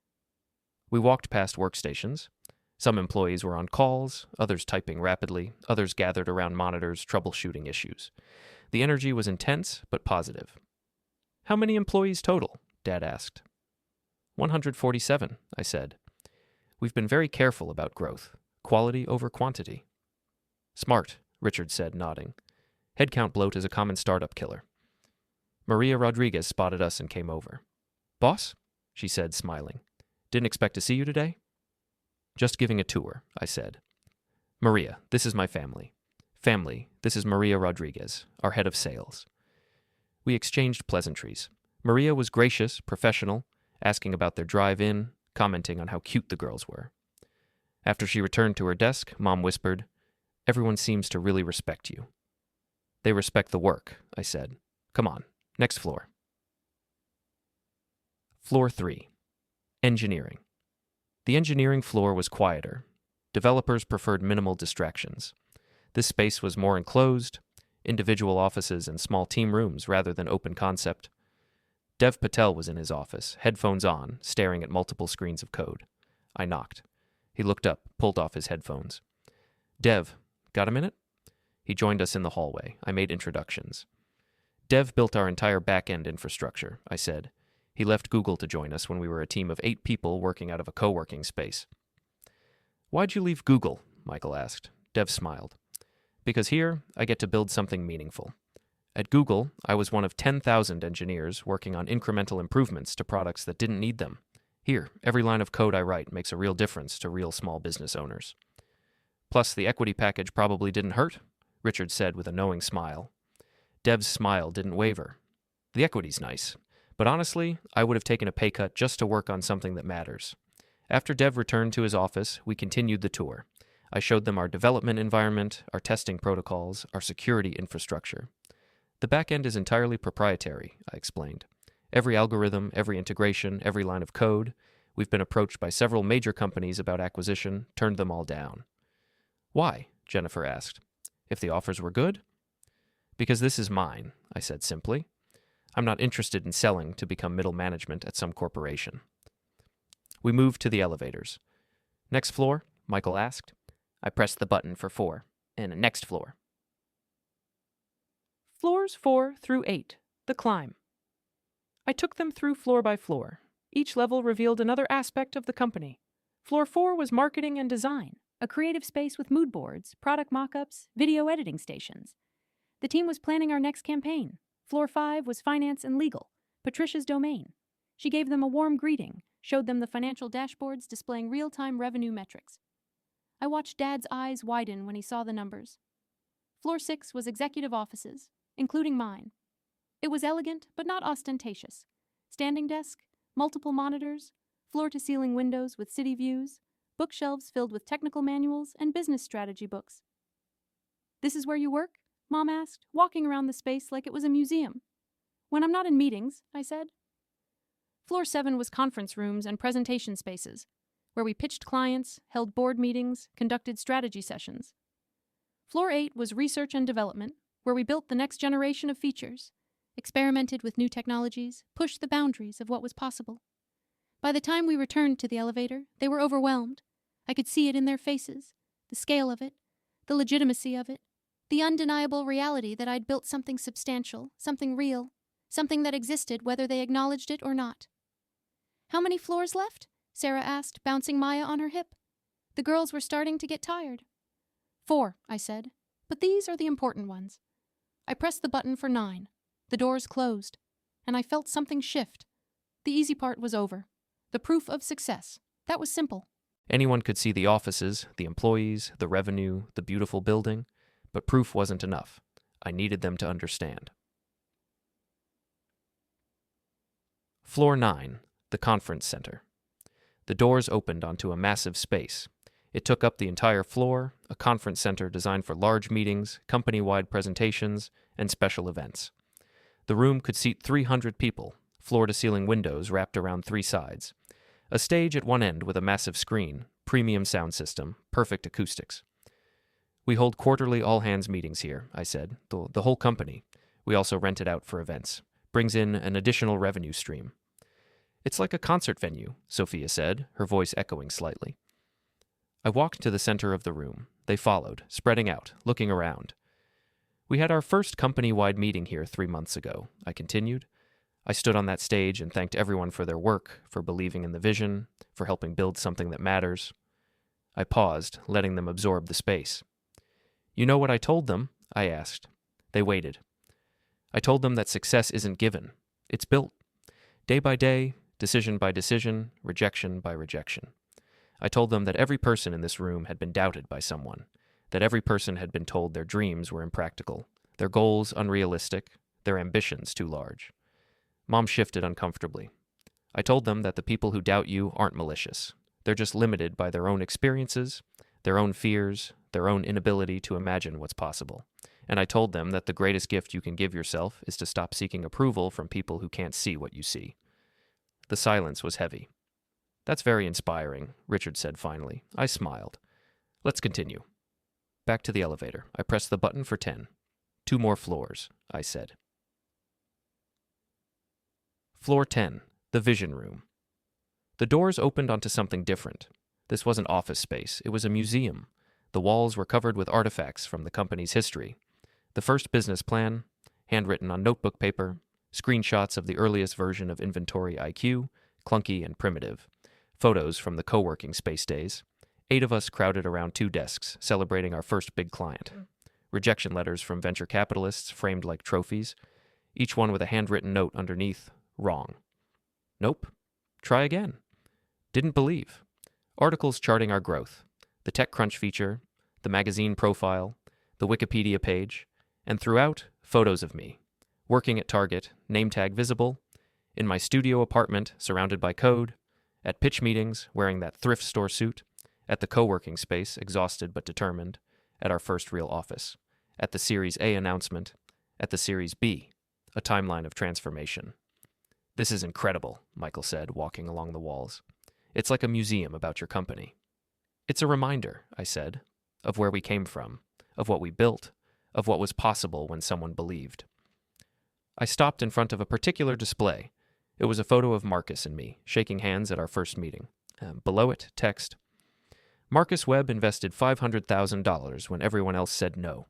We walked past workstations. Some employees were on calls, others typing rapidly, others gathered around monitors troubleshooting issues. The energy was intense but positive. How many employees total? Dad asked. 147, I said. We've been very careful about growth, quality over quantity. Smart, Richard said, nodding. Headcount bloat is a common startup killer. Maria Rodriguez spotted us and came over. Boss? She said, smiling. Didn't expect to see you today? Just giving a tour, I said. Maria, this is my family. Family, this is Maria Rodriguez, our head of sales. We exchanged pleasantries. Maria was gracious, professional, asking about their drive-in, commenting on how cute the girls were. After she returned to her desk, Mom whispered, Everyone seems to really respect you. They respect the work, I said. Come on, next floor. Floor 3. Engineering. The engineering floor was quieter. Developers preferred minimal distractions. This space was more enclosed, individual offices and small team rooms rather than open concept. Dev Patel was in his office, headphones on, staring at multiple screens of code. I knocked. He looked up, pulled off his headphones. Dev, got a minute? He joined us in the hallway. I made introductions. Dev built our entire back-end infrastructure, I said. He left Google to join us when we were a team of 8 people working out of a co-working space. Why'd you leave Google? Michael asked. Dev smiled. Because here, I get to build something meaningful. At Google, I was one of 10,000 engineers working on incremental improvements to products that didn't need them. Here, every line of code I write makes a real difference to real small business owners. Plus, the equity package probably didn't hurt, Richard said with a knowing smile. Dev's smile didn't waver. The equity's nice, but honestly, I would have taken a pay cut just to work on something that matters. After Dev returned to his office, we continued the tour. I showed them our development environment, our testing protocols, our security infrastructure. The back end is entirely proprietary, I explained. Every algorithm, every integration, every line of code. We've been approached by several major companies about acquisition, turned them all down. Why? Jennifer asked. If the offers were good? Because this is mine, I said simply. I'm not interested in selling to become middle management at some corporation. We moved to the elevators. Next floor? Michael asked. I pressed the button for 4. And next floor. Floors 4 through 8. The climb. I took them through floor by floor. Each level revealed another aspect of the company. Floor 4 was marketing and design, a creative space with mood boards, product mock-ups, video editing stations. The team was planning our next campaign. Floor 5 was finance and legal, Patricia's domain. She gave them a warm greeting, showed them the financial dashboards displaying real-time revenue metrics. I watched Dad's eyes widen when he saw the numbers. Floor 6 was executive offices, including mine. It was elegant, but not ostentatious. Standing desk, multiple monitors, floor-to-ceiling windows with city views, bookshelves filled with technical manuals and business strategy books. This is where you work? Mom asked, walking around the space like it was a museum. When I'm not in meetings, I said. Floor 7 was conference rooms and presentation spaces, where we pitched clients, held board meetings, conducted strategy sessions. Floor 8 was research and development, where we built the next generation of features, experimented with new technologies, pushed the boundaries of what was possible. By the time we returned to the elevator, they were overwhelmed. I could see it in their faces, the scale of it, the legitimacy of it, the undeniable reality that I'd built something substantial, something real, something that existed whether they acknowledged it or not. How many floors left? Sarah asked, bouncing Maya on her hip. The girls were starting to get tired. 4, I said, but these are the important ones. I pressed the button for 9. The doors closed, and I felt something shift. The easy part was over. The proof of success. That was simple. Anyone could see the offices, the employees, the revenue, the beautiful building, but proof wasn't enough. I needed them to understand. Floor 9, the conference center. The doors opened onto a massive space. It took up the entire floor, a conference center designed for large meetings, company-wide presentations, and special events. The room could seat 300 people, floor-to-ceiling windows wrapped around 3 sides. A stage at one end with a massive screen, premium sound system, perfect acoustics. We hold quarterly all-hands meetings here, I said, the whole company. We also rent it out for events. Brings in an additional revenue stream. It's like a concert venue, Sophia said, her voice echoing slightly. I walked to the center of the room. They followed, spreading out, looking around. We had our first company-wide meeting here 3 months ago, I continued. I stood on that stage and thanked everyone for their work, for believing in the vision, for helping build something that matters. I paused, letting them absorb the space. You know what I told them? I asked. They waited. I told them that success isn't given. It's built. Day by day, decision by decision, rejection by rejection. I told them that every person in this room had been doubted by someone, that every person had been told their dreams were impractical, their goals unrealistic, their ambitions too large. Mom shifted uncomfortably. I told them that the people who doubt you aren't malicious. They're just limited by their own experiences, their own fears, their own inability to imagine what's possible. And I told them that the greatest gift you can give yourself is to stop seeking approval from people who can't see what you see. The silence was heavy. That's very inspiring, Richard said finally. I smiled. Let's continue. Back to the elevator. I pressed the button for 10. 2 more floors, I said. Floor 10, the vision room. The doors opened onto something different. This wasn't office space, it was a museum. The walls were covered with artifacts from the company's history. The first business plan, handwritten on notebook paper, screenshots of the earliest version of Inventory IQ, clunky and primitive, photos from the co-working space days, 8 of us crowded around 2 desks, celebrating our first big client. Rejection letters from venture capitalists framed like trophies, each one with a handwritten note underneath, wrong. Nope. Try again. Didn't believe. Articles charting our growth, the TechCrunch feature, the magazine profile, the Wikipedia page, and throughout, photos of me, working at Target, name tag visible, in my studio apartment surrounded by code, at pitch meetings wearing that thrift store suit, at the co-working space exhausted but determined, at our first real office, at the Series A announcement, at the Series B, a timeline of transformation. This is incredible, Michael said, walking along the walls. It's like a museum about your company. It's a reminder, I said, of where we came from, of what we built, of what was possible when someone believed. I stopped in front of a particular display. It was a photo of Marcus and me, shaking hands at our first meeting. Below it, text, Marcus Webb invested $500,000 when everyone else said no.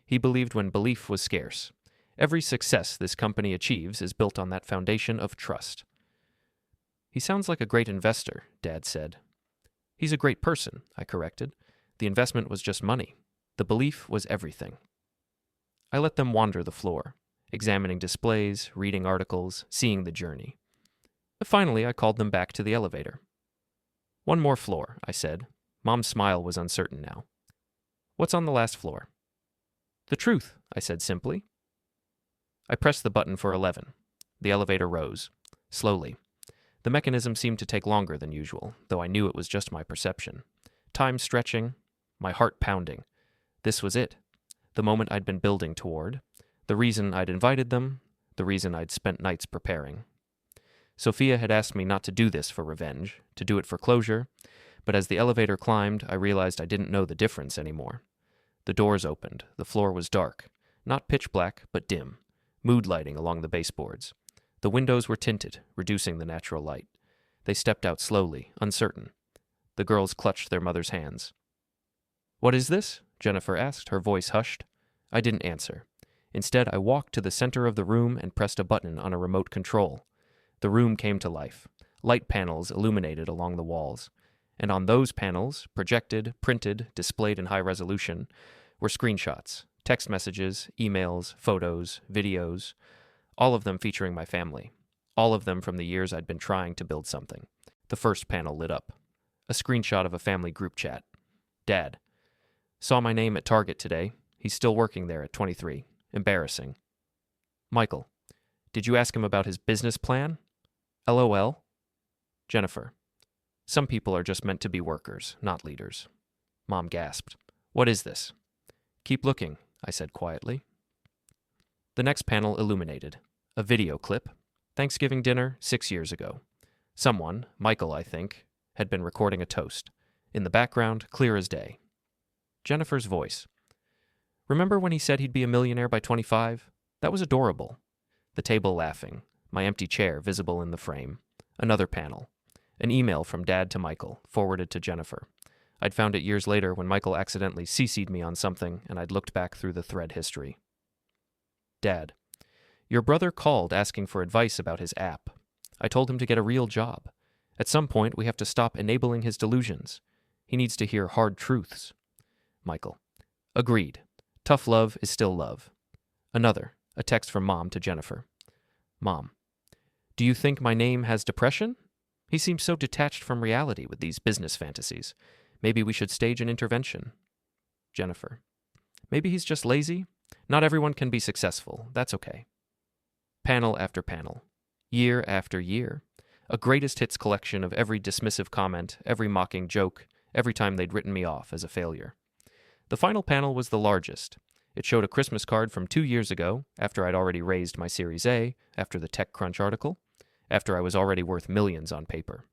He believed when belief was scarce. Every success this company achieves is built on that foundation of trust. He sounds like a great investor, Dad said. He's a great person, I corrected. The investment was just money. The belief was everything. I let them wander the floor, examining displays, reading articles, seeing the journey. Finally, I called them back to the elevator. One more floor, I said. Mom's smile was uncertain now. What's on the last floor? The truth, I said simply. I pressed the button for 11. The elevator rose, slowly. The mechanism seemed to take longer than usual, though I knew it was just my perception. Time stretching, my heart pounding. This was it, the moment I'd been building toward, the reason I'd invited them, the reason I'd spent nights preparing. Sophia had asked me not to do this for revenge, to do it for closure, but as the elevator climbed, I realized I didn't know the difference anymore. The doors opened, the floor was dark, not pitch black, but dim, mood lighting along the baseboards. The windows were tinted, reducing the natural light. They stepped out slowly, uncertain. The girls clutched their mother's hands. What is this? Jennifer asked, her voice hushed. I didn't answer. Instead, I walked to the center of the room and pressed a button on a remote control. The room came to life. Light panels illuminated along the walls. And on those panels, projected, printed, displayed in high resolution, were screenshots, text messages, emails, photos, videos, all of them featuring my family, all of them from the years I'd been trying to build something. The first panel lit up. A screenshot of a family group chat. Dad. Saw my name at Target today. He's still working there at 23. Embarrassing. Michael. Did you ask him about his business plan? LOL. Jennifer. Some people are just meant to be workers, not leaders. Mom gasped. What is this? Keep looking, I said quietly. The next panel illuminated. A video clip. Thanksgiving dinner 6 years ago. Someone, Michael I think, had been recording a toast. In the background, clear as day. Jennifer's voice. Remember when he said he'd be a millionaire by 25? That was adorable. The table laughing. My empty chair visible in the frame. Another panel. An email from Dad to Michael, forwarded to Jennifer. I'd found it years later when Michael accidentally CC'd me on something, and I'd looked back through the thread history. Dad. Your brother called asking for advice about his app. I told him to get a real job. At some point, we have to stop enabling his delusions. He needs to hear hard truths. Michael. Agreed. Tough love is still love. Another, a text from Mom to Jennifer. Mom. Do you think my name has depression? He seems so detached from reality with these business fantasies. Maybe we should stage an intervention. Jennifer. Maybe he's just lazy. Not everyone can be successful. That's okay. Panel after panel. Year after year. A greatest hits collection of every dismissive comment, every mocking joke, every time they'd written me off as a failure. The final panel was the largest. It showed a Christmas card from 2 years ago, after I'd already raised my Series A, after the TechCrunch article, after I was already worth millions on paper.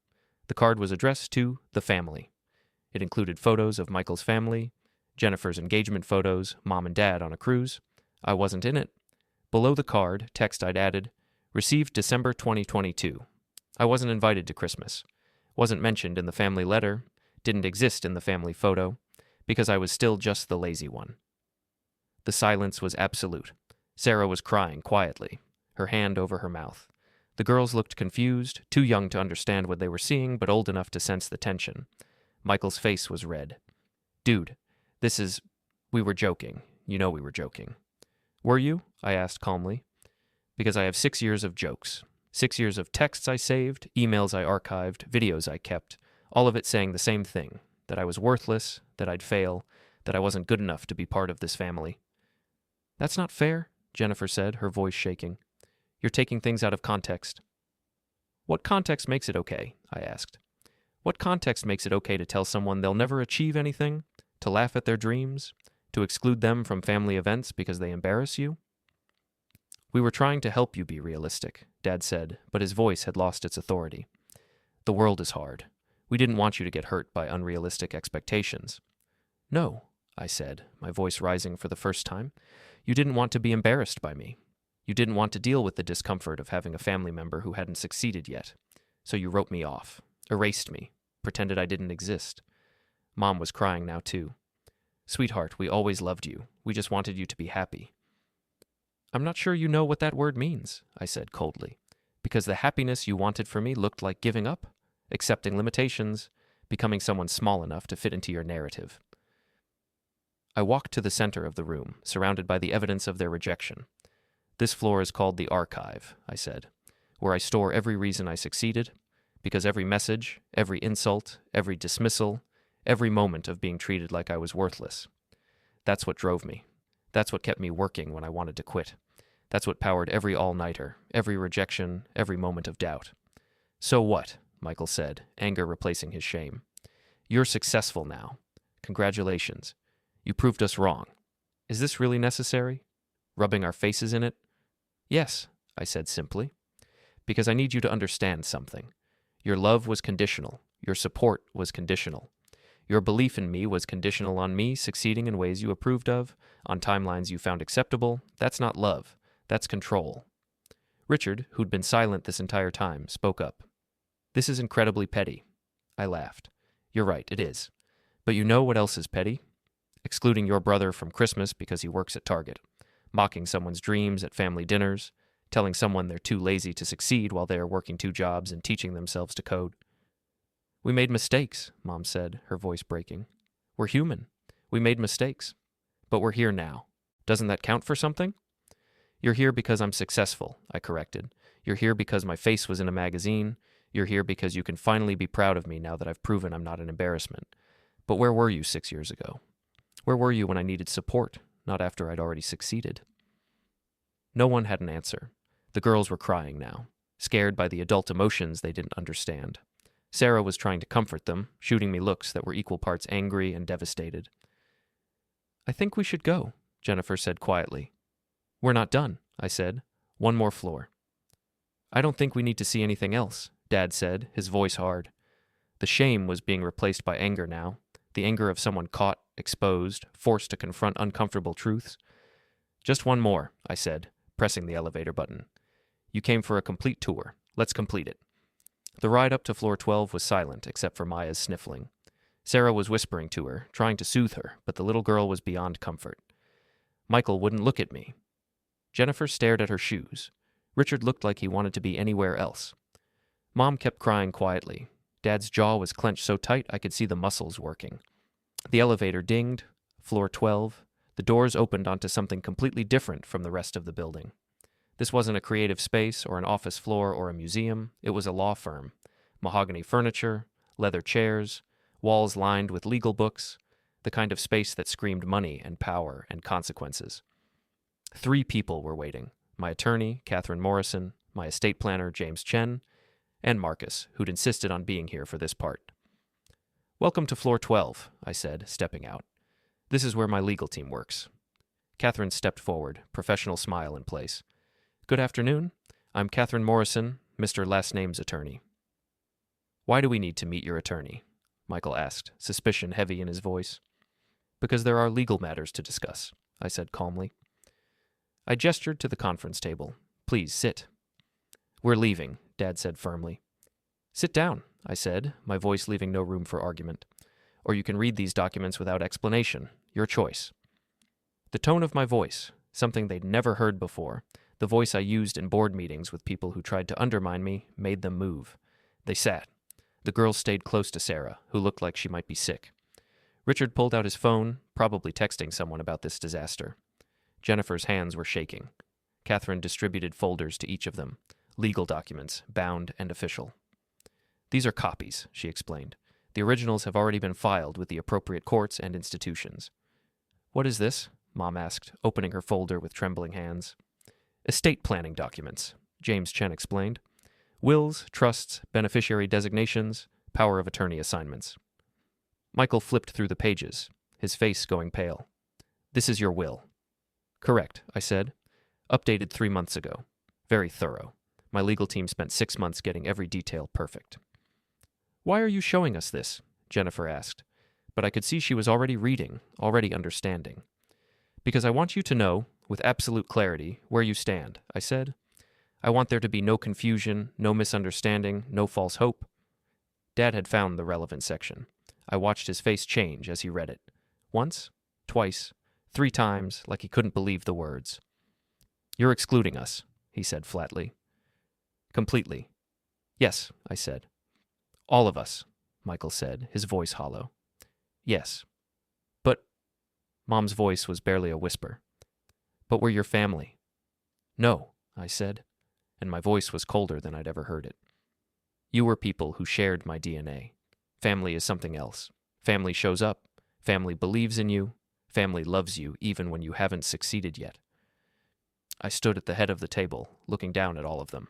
The card was addressed to the family. It included photos of Michael's family, Jennifer's engagement photos, Mom and Dad on a cruise. I wasn't in it. Below the card, text I'd added, Received December 2022. I wasn't invited to Christmas. Wasn't mentioned in the family letter. Didn't exist in the family photo. Because I was still just the lazy one. The silence was absolute. Sarah was crying quietly, her hand over her mouth. The girls looked confused, too young to understand what they were seeing, but old enough to sense the tension. Michael's face was red. Dude, we were joking. You know we were joking. Were you? I asked calmly. Because I have 6 years of jokes. 6 years of texts I saved, emails I archived, videos I kept, all of it saying the same thing, that I was worthless, that I'd fail, that I wasn't good enough to be part of this family. That's not fair, Jennifer said, her voice shaking. You're taking things out of context. What context makes it okay? I asked. What context makes it okay to tell someone they'll never achieve anything, to laugh at their dreams, to exclude them from family events because they embarrass you? We were trying to help you be realistic, Dad said, but his voice had lost its authority. The world is hard. We didn't want you to get hurt by unrealistic expectations. No, I said, my voice rising for the first time. You didn't want to be embarrassed by me. You didn't want to deal with the discomfort of having a family member who hadn't succeeded yet. So you wrote me off, erased me, pretended I didn't exist. Mom was crying now too. Sweetheart, we always loved you. We just wanted you to be happy. I'm not sure you know what that word means, I said coldly, because the happiness you wanted for me looked like giving up, accepting limitations, becoming someone small enough to fit into your narrative. I walked to the center of the room, surrounded by the evidence of their rejection. This floor is called the archive, I said, where I store every reason I succeeded, because every message, every insult, every dismissal, every moment of being treated like I was worthless. That's what drove me. That's what kept me working when I wanted to quit. That's what powered every all-nighter, every rejection, every moment of doubt. So what? Michael said, anger replacing his shame. You're successful now. Congratulations. You proved us wrong. Is this really necessary? Rubbing our faces in it? Yes, I said simply. Because I need you to understand something. Your love was conditional. Your support was conditional. Your belief in me was conditional on me succeeding in ways you approved of, on timelines you found acceptable. That's not love. That's control. Richard, who'd been silent this entire time, spoke up. This is incredibly petty. I laughed. You're right, it is. But you know what else is petty? Excluding your brother from Christmas because he works at Target. Mocking someone's dreams at family dinners. Telling someone they're too lazy to succeed while they are working 2 jobs and teaching themselves to code. We made mistakes, Mom said, her voice breaking. We're human. We made mistakes. But we're here now. Doesn't that count for something? You're here because I'm successful, I corrected. You're here because my face was in a magazine. You're here because you can finally be proud of me now that I've proven I'm not an embarrassment. But where were you 6 years ago? Where were you when I needed support, not after I'd already succeeded? No one had an answer. The girls were crying now, scared by the adult emotions they didn't understand. Sarah was trying to comfort them, shooting me looks that were equal parts angry and devastated. I think we should go, Jennifer said quietly. We're not done, I said. 1 more floor. I don't think we need to see anything else, Dad said, his voice hard. The shame was being replaced by anger now, the anger of someone caught, exposed, forced to confront uncomfortable truths. Just 1 more, I said, pressing the elevator button. You came for a complete tour. Let's complete it. The ride up to floor 12 was silent, except for Maya's sniffling. Sarah was whispering to her, trying to soothe her, but the little girl was beyond comfort. Michael wouldn't look at me. Jennifer stared at her shoes. Richard looked like he wanted to be anywhere else. Mom kept crying quietly. Dad's jaw was clenched so tight I could see the muscles working. The elevator dinged. Floor 12. The doors opened onto something completely different from the rest of the building. This wasn't a creative space or an office floor or a museum. It was a law firm. Mahogany furniture, leather chairs, walls lined with legal books, the kind of space that screamed money and power and consequences. 3 people were waiting. My attorney, Catherine Morrison, my estate planner, James Chen, and Marcus, who'd insisted on being here for this part. Welcome to floor 12, I said, stepping out. This is where my legal team works. Catherine stepped forward, professional smile in place. Good afternoon. I'm Catherine Morrison, Mr. Last Name's attorney. Why do we need to meet your attorney? Michael asked, suspicion heavy in his voice. Because there are legal matters to discuss, I said calmly. I gestured to the conference table. Please sit. We're leaving, Dad said firmly. Sit down, I said, my voice leaving no room for argument. Or you can read these documents without explanation. Your choice. The tone of my voice, something they'd never heard before, the voice I used in board meetings with people who tried to undermine me, made them move. They sat. The girls stayed close to Sarah, who looked like she might be sick. Richard pulled out his phone, probably texting someone about this disaster. Jennifer's hands were shaking. Catherine distributed folders to each of them, legal documents, bound and official. These are copies, she explained. The originals have already been filed with the appropriate courts and institutions. What is this? Mom asked, opening her folder with trembling hands. Estate planning documents, James Chen explained. Wills, trusts, beneficiary designations, power of attorney assignments. Michael flipped through the pages, his face going pale. This is your will. Correct, I said. Updated 3 months ago. Very thorough. My legal team spent 6 months getting every detail perfect. Why are you showing us this? Jennifer asked. But I could see she was already reading, already understanding. Because I want you to know, with absolute clarity, where you stand, I said. I want there to be no confusion, no misunderstanding, no false hope. Dad had found the relevant section. I watched his face change as he read it. Once, twice, 3 times, like he couldn't believe the words. You're excluding us, he said flatly. Completely. Yes, I said. All of us, Michael said, his voice hollow. Yes. But, Mom's voice was barely a whisper. But we're your family. No, I said, and my voice was colder than I'd ever heard it. You were people who shared my DNA. Family is something else. Family shows up. Family believes in you. Family loves you even when you haven't succeeded yet. I stood at the head of the table, looking down at all of them.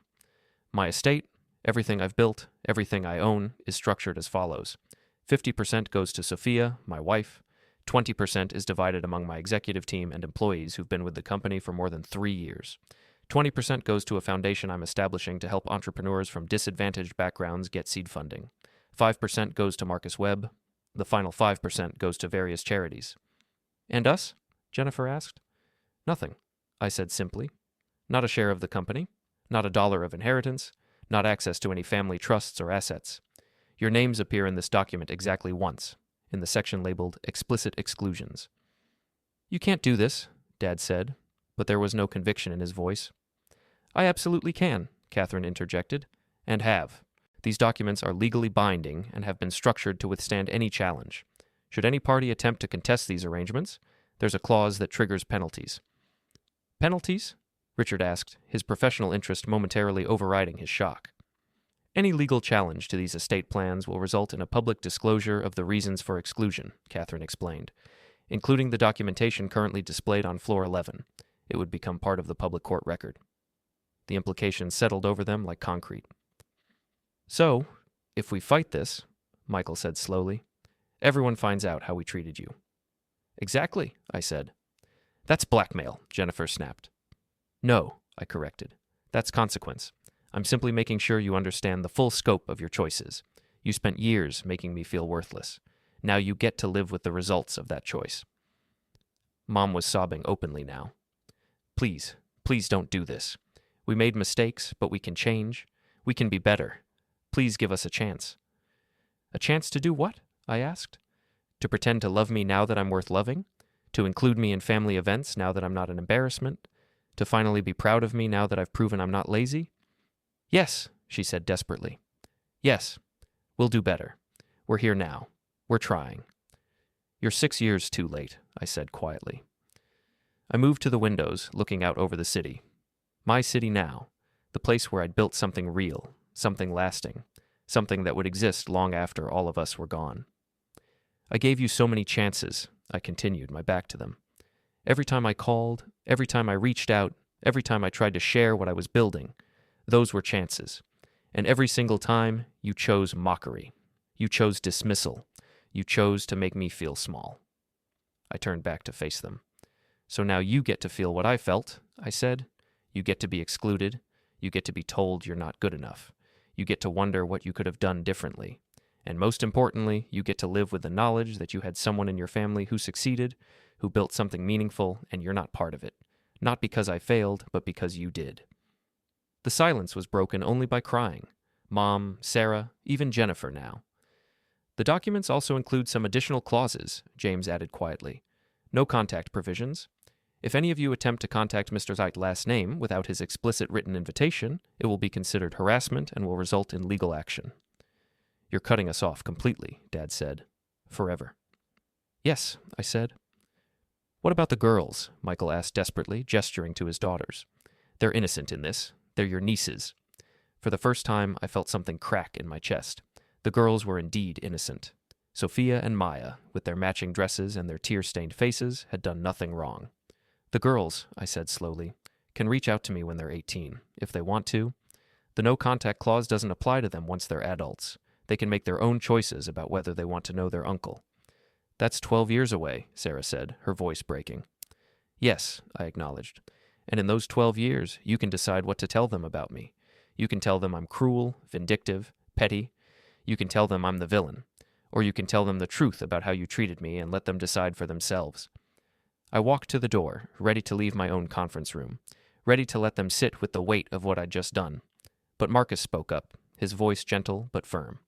My estate, everything I've built, everything I own, is structured as follows. 50% goes to Sophia, my wife. 20% is divided among my executive team and employees who've been with the company for more than 3 years. 20% goes to a foundation I'm establishing to help entrepreneurs from disadvantaged backgrounds get seed funding. 5% goes to Marcus Webb. The final 5% goes to various charities. And us? Jennifer asked. Nothing, I said simply. Not a share of the company, not $1 of inheritance, not access to any family trusts or assets. Your names appear in this document exactly once, in the section labeled Explicit Exclusions. You can't do this, Dad said, but there was no conviction in his voice. I absolutely can, Catherine interjected, and have. These documents are legally binding and have been structured to withstand any challenge. Should any party attempt to contest these arrangements, there's a clause that triggers penalties. Penalties? Richard asked, his professional interest momentarily overriding his shock. Any legal challenge to these estate plans will result in a public disclosure of the reasons for exclusion, Catherine explained, including the documentation currently displayed on floor 11. It would become part of the public court record. The implications settled over them like concrete. So, if we fight this, Michael said slowly, everyone finds out how we treated you. Exactly, I said. That's blackmail, Jennifer snapped. No, I corrected. That's consequence. I'm simply making sure you understand the full scope of your choices. You spent years making me feel worthless. Now you get to live with the results of that choice. Mom was sobbing openly now. Please, please don't do this. We made mistakes, but we can change. We can be better. Please give us a chance. A chance to do what? I asked. To pretend to love me now that I'm worth loving? To include me in family events now that I'm not an embarrassment? To finally be proud of me now that I've proven I'm not lazy? Yes, she said desperately. Yes, we'll do better. We're here now. We're trying. You're 6 years too late, I said quietly. I moved to the windows, looking out over the city. My city now, the place where I'd built something real, something lasting, something that would exist long after all of us were gone. I gave you so many chances, I continued, my back to them. Every time I called, every time I reached out, every time I tried to share what I was building, those were chances. And every single time, you chose mockery. You chose dismissal. You chose to make me feel small. I turned back to face them. So now you get to feel what I felt, I said. You get to be excluded. You get to be told you're not good enough. You get to wonder what you could have done differently. And most importantly, you get to live with the knowledge that you had someone in your family who succeeded, who built something meaningful, and you're not part of it. Not because I failed, but because you did. The silence was broken only by crying. Mom, Sarah, even Jennifer now. The documents also include some additional clauses, James added quietly. No contact provisions. If any of you attempt to contact Mr. Zeig's last name without his explicit written invitation, it will be considered harassment and will result in legal action. You're cutting us off completely, Dad said. Forever. Yes, I said. What about the girls? Michael asked desperately, gesturing to his daughters. They're innocent in this. They're your nieces. For the first time, I felt something crack in my chest. The girls were indeed innocent. Sophia and Maya, with their matching dresses and their tear-stained faces, had done nothing wrong. The girls, I said slowly, can reach out to me when they're 18, if they want to. The no-contact clause doesn't apply to them once they're adults. They can make their own choices about whether they want to know their uncle. That's 12 years away, Sarah said, her voice breaking. Yes, I acknowledged. And in those 12 years, you can decide what to tell them about me. You can tell them I'm cruel, vindictive, petty. You can tell them I'm the villain. Or you can tell them the truth about how you treated me and let them decide for themselves. I walked to the door, ready to leave my own conference room, ready to let them sit with the weight of what I'd just done. But Marcus spoke up, his voice gentle but firm.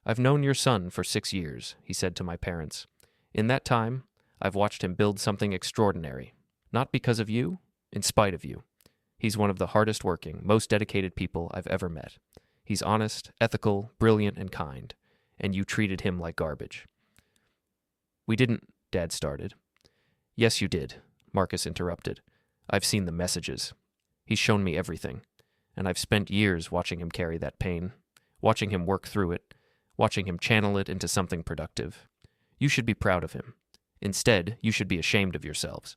I've known your son for 6 years, he said to my parents. In that time, I've watched him build something extraordinary. Not because of you, in spite of you. He's one of the hardest working, most dedicated people I've ever met. He's honest, ethical, brilliant, and kind. And you treated him like garbage. We didn't, Dad started. Yes, you did, Marcus interrupted. I've seen the messages. He's shown me everything. And I've spent years watching him carry that pain, watching him work through it, watching him channel it into something productive. You should be proud of him. Instead, you should be ashamed of yourselves.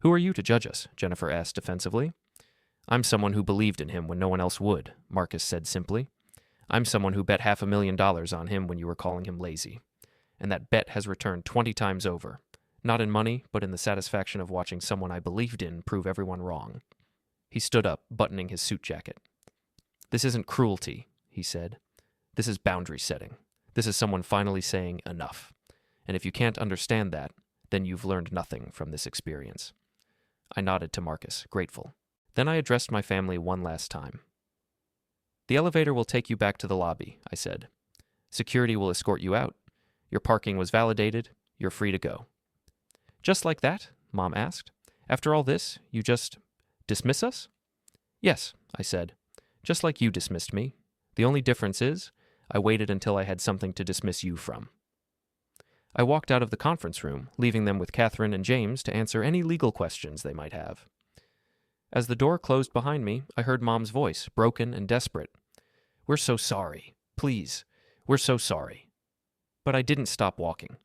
Who are you to judge us? Jennifer asked defensively. I'm someone who believed in him when no one else would, Marcus said simply. I'm someone who bet $500,000 on him when you were calling him lazy. And that bet has returned 20 times over. Not in money, but in the satisfaction of watching someone I believed in prove everyone wrong. He stood up, buttoning his suit jacket. This isn't cruelty, he said. This is boundary setting. This is someone finally saying enough. And if you can't understand that, then you've learned nothing from this experience. I nodded to Marcus, grateful. Then I addressed my family one last time. The elevator will take you back to the lobby, I said. Security will escort you out. Your parking was validated. You're free to go. Just like that? Mom asked. After all this, you just dismiss us? Yes, I said. Just like you dismissed me. The only difference is, I waited until I had something to dismiss you from. I walked out of the conference room, leaving them with Catherine and James to answer any legal questions they might have. As the door closed behind me, I heard Mom's voice, broken and desperate. We're so sorry. Please, we're so sorry. But I didn't stop walking.